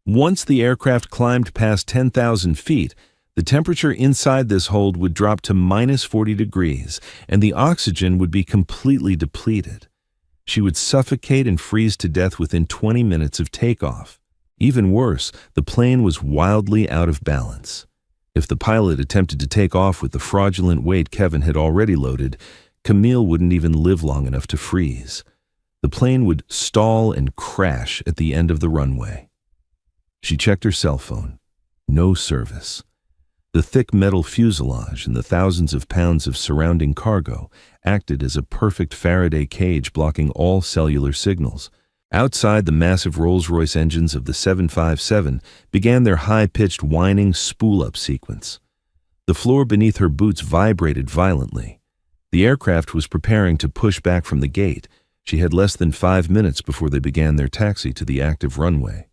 Once the aircraft climbed past 10,000 feet, the temperature inside this hold would drop to minus 40 degrees, and the oxygen would be completely depleted. She would suffocate and freeze to death within 20 minutes of takeoff. Even worse, the plane was wildly out of balance. If the pilot attempted to take off with the fraudulent weight Kevin had already loaded, Camille wouldn't even live long enough to freeze. The plane would stall and crash at the end of the runway. She checked her cell phone. No service. The thick metal fuselage and the thousands of pounds of surrounding cargo acted as a perfect Faraday cage blocking all cellular signals. Outside, the massive Rolls-Royce engines of the 757 began their high-pitched whining spool-up sequence. The floor beneath her boots vibrated violently. The aircraft was preparing to push back from the gate. She had less than 5 minutes before they began their taxi to the active runway.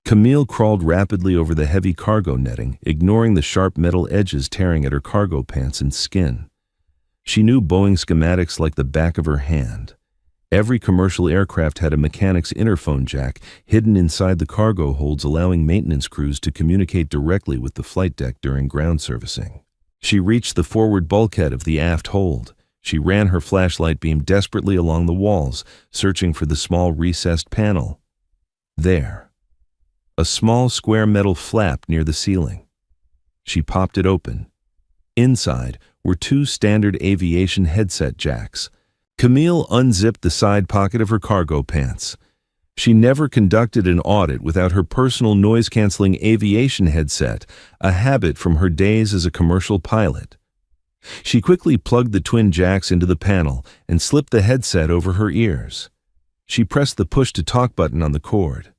Camille crawled rapidly over the heavy cargo netting, ignoring the sharp metal edges tearing at her cargo pants and skin. She knew Boeing schematics like the back of her hand. Every commercial aircraft had a mechanic's interphone jack hidden inside the cargo holds, allowing maintenance crews to communicate directly with the flight deck during ground servicing. She reached the forward bulkhead of the aft hold. She ran her flashlight beam desperately along the walls, searching for the small recessed panel. There. A small square metal flap near the ceiling. She popped it open. Inside were 2 standard aviation headset jacks. Camille unzipped the side pocket of her cargo pants. She never conducted an audit without her personal noise-canceling aviation headset, a habit from her days as a commercial pilot. She quickly plugged the twin jacks into the panel and slipped the headset over her ears. She pressed the push-to-talk button on the cord.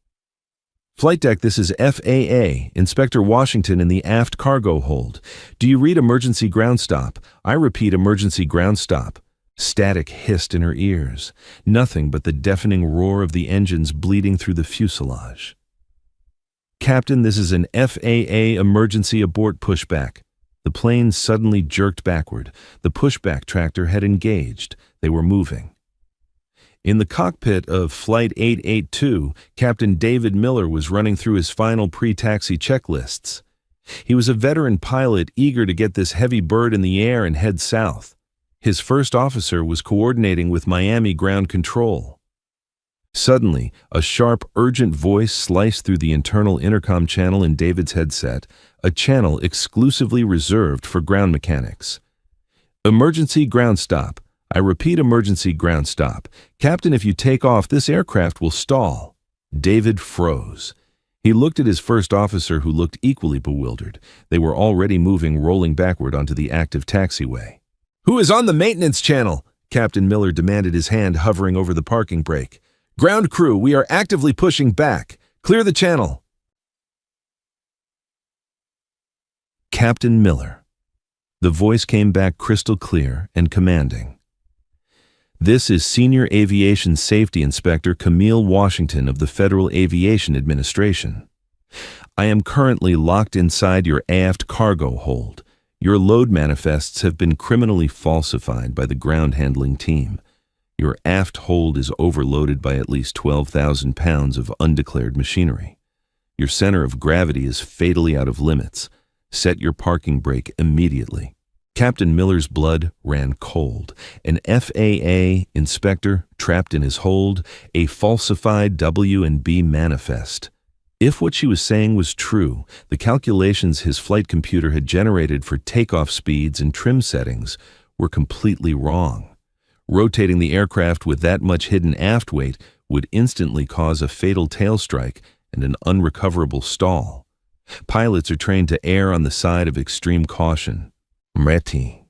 "Flight deck, this is FAA, Inspector Washington in the aft cargo hold. Do you read emergency ground stop? I repeat, emergency ground stop." Static hissed in her ears, nothing but the deafening roar of the engines bleeding through the fuselage. "Captain, this is an FAA emergency abort pushback." The plane suddenly jerked backward. The pushback tractor had engaged. They were moving. In the cockpit of Flight 882, Captain David Miller was running through his final pre-taxi checklists. He was a veteran pilot eager to get this heavy bird in the air and head south. His first officer was coordinating with Miami ground control. Suddenly, a sharp, urgent voice sliced through the internal intercom channel in David's headset, a channel exclusively reserved for ground mechanics. "Emergency ground stop. I repeat, emergency ground stop. Captain, if you take off, this aircraft will stall." David froze. He looked at his first officer, who looked equally bewildered. They were already moving, rolling backward onto the active taxiway. "Who is on the maintenance channel?" Captain Miller demanded, his hand hovering over the parking brake. "Ground crew, we are actively pushing back. Clear the channel." Captain Miller. The voice came back crystal clear and commanding. "This is Senior Aviation Safety Inspector Camille Washington of the Federal Aviation Administration. I am currently locked inside your aft cargo hold. Your load manifests have been criminally falsified by the ground handling team. Your aft hold is overloaded by at least 12,000 pounds of undeclared machinery. Your center of gravity is fatally out of limits. Set your parking brake immediately. Captain Miller's blood ran cold. An FAA inspector trapped in his hold, a falsified W&B manifest. If what she was saying was true, the calculations his flight computer had generated for takeoff speeds and trim settings were completely wrong. Rotating the aircraft with that much hidden aft weight would instantly cause a fatal tail strike and an unrecoverable stall. Pilots are trained to err on the side of extreme caution. Mreti.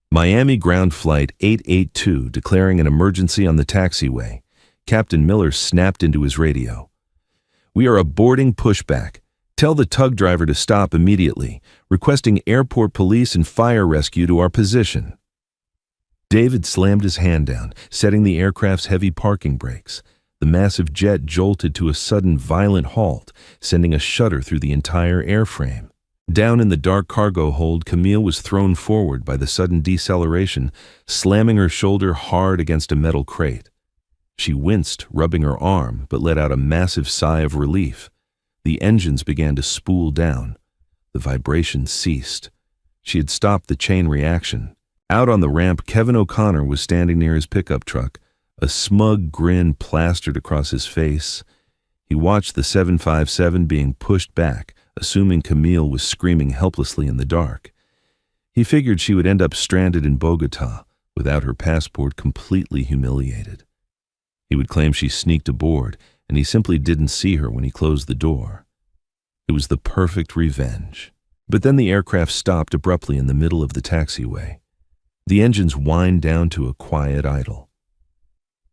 Miami Ground Flight 882 declaring an emergency on the taxiway. Captain Miller snapped into his radio. We are aborting pushback. Tell the tug driver to stop immediately, requesting airport police and fire rescue to our position. David slammed his hand down, setting the aircraft's heavy parking brakes. The massive jet jolted to a sudden violent halt, sending a shudder through the entire airframe. Down in the dark cargo hold, Camille was thrown forward by the sudden deceleration, slamming her shoulder hard against a metal crate. She winced, rubbing her arm, but let out a massive sigh of relief. The engines began to spool down. The vibration ceased. She had stopped the chain reaction. Out on the ramp, Kevin O'Connor was standing near his pickup truck, a smug grin plastered across his face. He watched the 757 being pushed back, assuming Camille was screaming helplessly in the dark. He figured she would end up stranded in Bogota, without her passport, completely humiliated. He would claim she sneaked aboard, and he simply didn't see her when he closed the door. It was the perfect revenge. But then the aircraft stopped abruptly in the middle of the taxiway. The engines whined down to a quiet idle.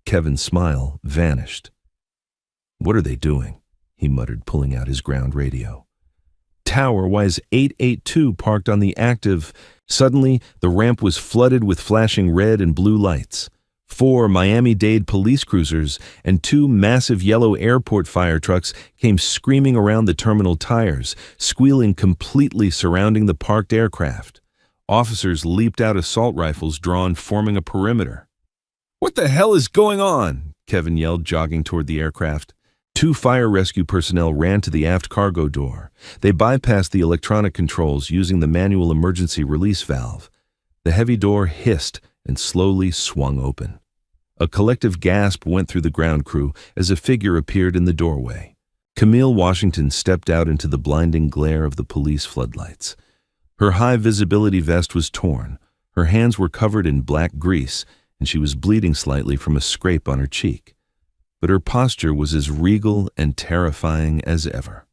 Kevin's smile vanished. What are they doing? He muttered, pulling out his ground radio. Tower, why is 882 parked on the active? Suddenly, the ramp was flooded with flashing red and blue lights. 4 Miami-Dade police cruisers and 2 massive yellow airport fire trucks came screaming around the terminal tires, squealing completely surrounding the parked aircraft. Officers leaped out assault rifles drawn, forming a perimeter. What the hell is going on? Kevin yelled, jogging toward the aircraft. 2 fire rescue personnel ran to the aft cargo door. They bypassed the electronic controls using the manual emergency release valve. The heavy door hissed and slowly swung open. A collective gasp went through the ground crew as a figure appeared in the doorway. Camille Washington stepped out into the blinding glare of the police floodlights. Her high-visibility vest was torn, her hands were covered in black grease, and she was bleeding slightly from a scrape on her cheek. But her posture was as regal and terrifying as ever.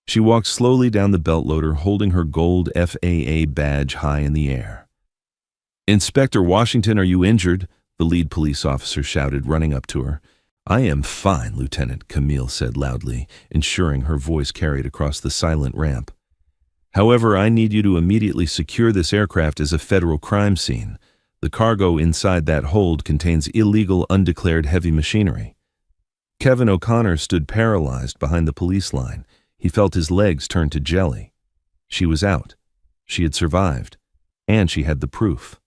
She walked slowly down the belt loader, holding her gold FAA badge high in the air. Inspector Washington, are you injured? The lead police officer shouted, running up to her. I am fine, Lieutenant, Camille said loudly, ensuring her voice carried across the silent ramp. However, I need you to immediately secure this aircraft as a federal crime scene. The cargo inside that hold contains illegal, undeclared heavy machinery. Kevin O'Connor stood paralyzed behind the police line. He felt his legs turn to jelly. She was out. She had survived. And she had the proof.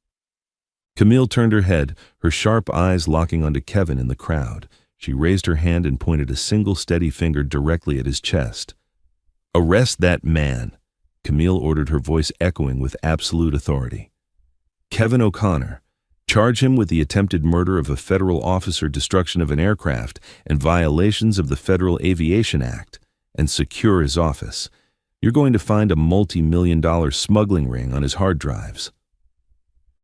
Camille turned her head, her sharp eyes locking onto Kevin in the crowd. She raised her hand and pointed a single steady finger directly at his chest. Arrest that man, Camille ordered, her voice echoing with absolute authority. Kevin O'Connor, charge him with the attempted murder of a federal officer, destruction of an aircraft, and violations of the Federal Aviation Act, and secure his office. You're going to find a multi-million-dollar smuggling ring on his hard drives.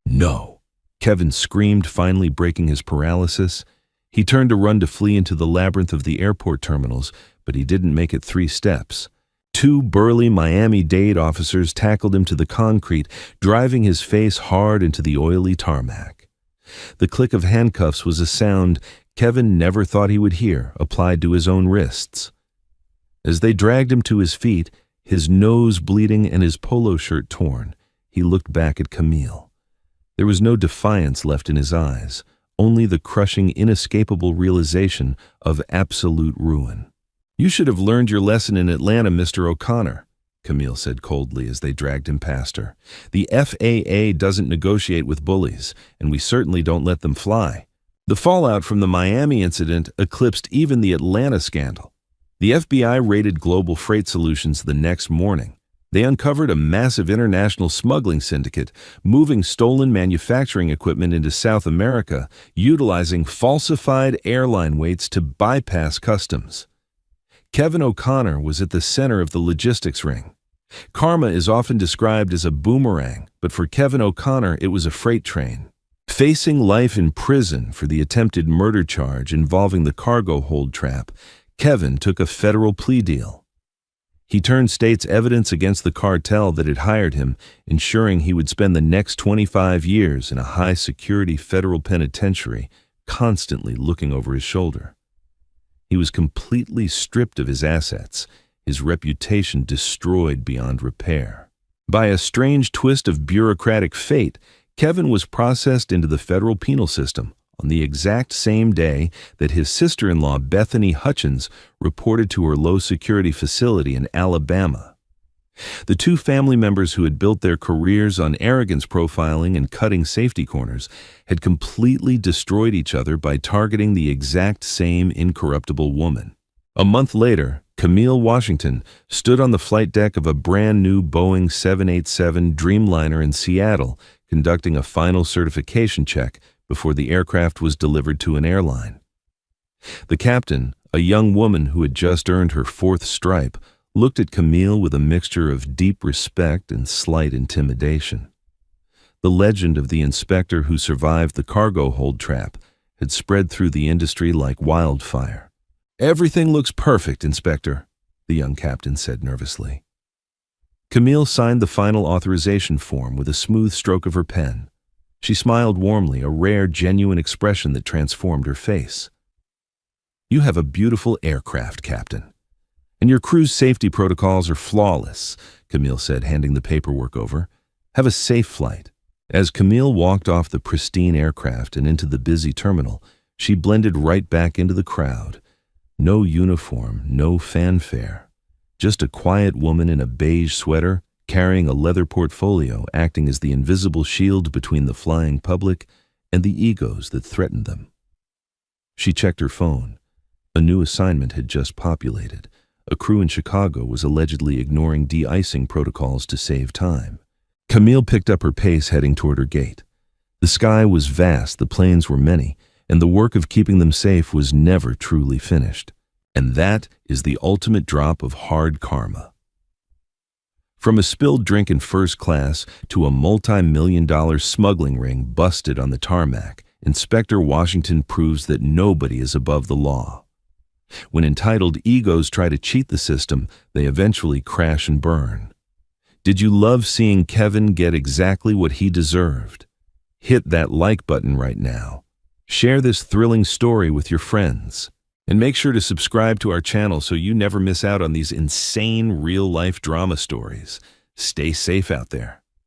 No, Kevin screamed, finally breaking his paralysis. He turned to run to flee into the labyrinth of the airport terminals, but he didn't make it 3 steps. 2 burly Miami-Dade officers tackled him to the concrete, driving his face hard into the oily tarmac. The click of handcuffs was a sound Kevin never thought he would hear, applied to his own wrists. As they dragged him to his feet, his nose bleeding and his polo shirt torn, he looked back at Camille. There was no defiance left in his eyes, only the crushing, inescapable realization of absolute ruin. "You should have learned your lesson in Atlanta, Mr. O'Connor," Camille said coldly as they dragged him past her. "The FAA doesn't negotiate with bullies, and we certainly don't let them fly." The fallout from the Miami incident eclipsed even the Atlanta scandal. The FBI raided Global Freight Solutions the next morning. They uncovered a massive international smuggling syndicate, moving stolen manufacturing equipment into South America, utilizing falsified airline weights to bypass customs. Kevin O'Connor was at the center of the logistics ring. Karma is often described as a boomerang, but for Kevin O'Connor, it was a freight train. Facing life in prison for the attempted murder charge involving the cargo hold trap, Kevin took a federal plea deal. He turned state's evidence against the cartel that had hired him, ensuring he would spend the next 25 years in a high-security federal penitentiary, constantly looking over his shoulder. He was completely stripped of his assets, his reputation destroyed beyond repair. By a strange twist of bureaucratic fate, Kevin was processed into the federal penal system on the exact same day that his sister-in-law Bethany Hutchins reported to her low-security facility in Alabama. The two family members who had built their careers on arrogance profiling and cutting safety corners had completely destroyed each other by targeting the exact same incorruptible woman. A month later, Camille Washington stood on the flight deck of a brand-new Boeing 787 Dreamliner in Seattle, conducting a final certification check before the aircraft was delivered to an airline. The captain, a young woman who had just earned her 4th stripe, looked at Camille with a mixture of deep respect and slight intimidation. The legend of the inspector who survived the cargo hold trap had spread through the industry like wildfire. "Everything looks perfect, Inspector," the young captain said nervously. Camille signed the final authorization form with a smooth stroke of her pen. She smiled warmly, a rare, genuine expression that transformed her face. "You have a beautiful aircraft, Captain. And your crew's safety protocols are flawless," Camille said, handing the paperwork over. "Have a safe flight." As Camille walked off the pristine aircraft and into the busy terminal, she blended right back into the crowd. No uniform, no fanfare. Just a quiet woman in a beige sweater, carrying a leather portfolio, acting as the invisible shield between the flying public and the egos that threatened them. She checked her phone. A new assignment had just populated. A crew in Chicago was allegedly ignoring de-icing protocols to save time. Camille picked up her pace, heading toward her gate. The sky was vast, the planes were many, and the work of keeping them safe was never truly finished. And that is the ultimate drop of hard karma. From a spilled drink in first class to a multi-million-dollar smuggling ring busted on the tarmac, Inspector Washington proves that nobody is above the law. When entitled egos try to cheat the system, they eventually crash and burn. Did you love seeing Kevin get exactly what he deserved? Hit that like button right now. Share this thrilling story with your friends. And make sure to subscribe to our channel so you never miss out on these insane real-life drama stories. Stay safe out there.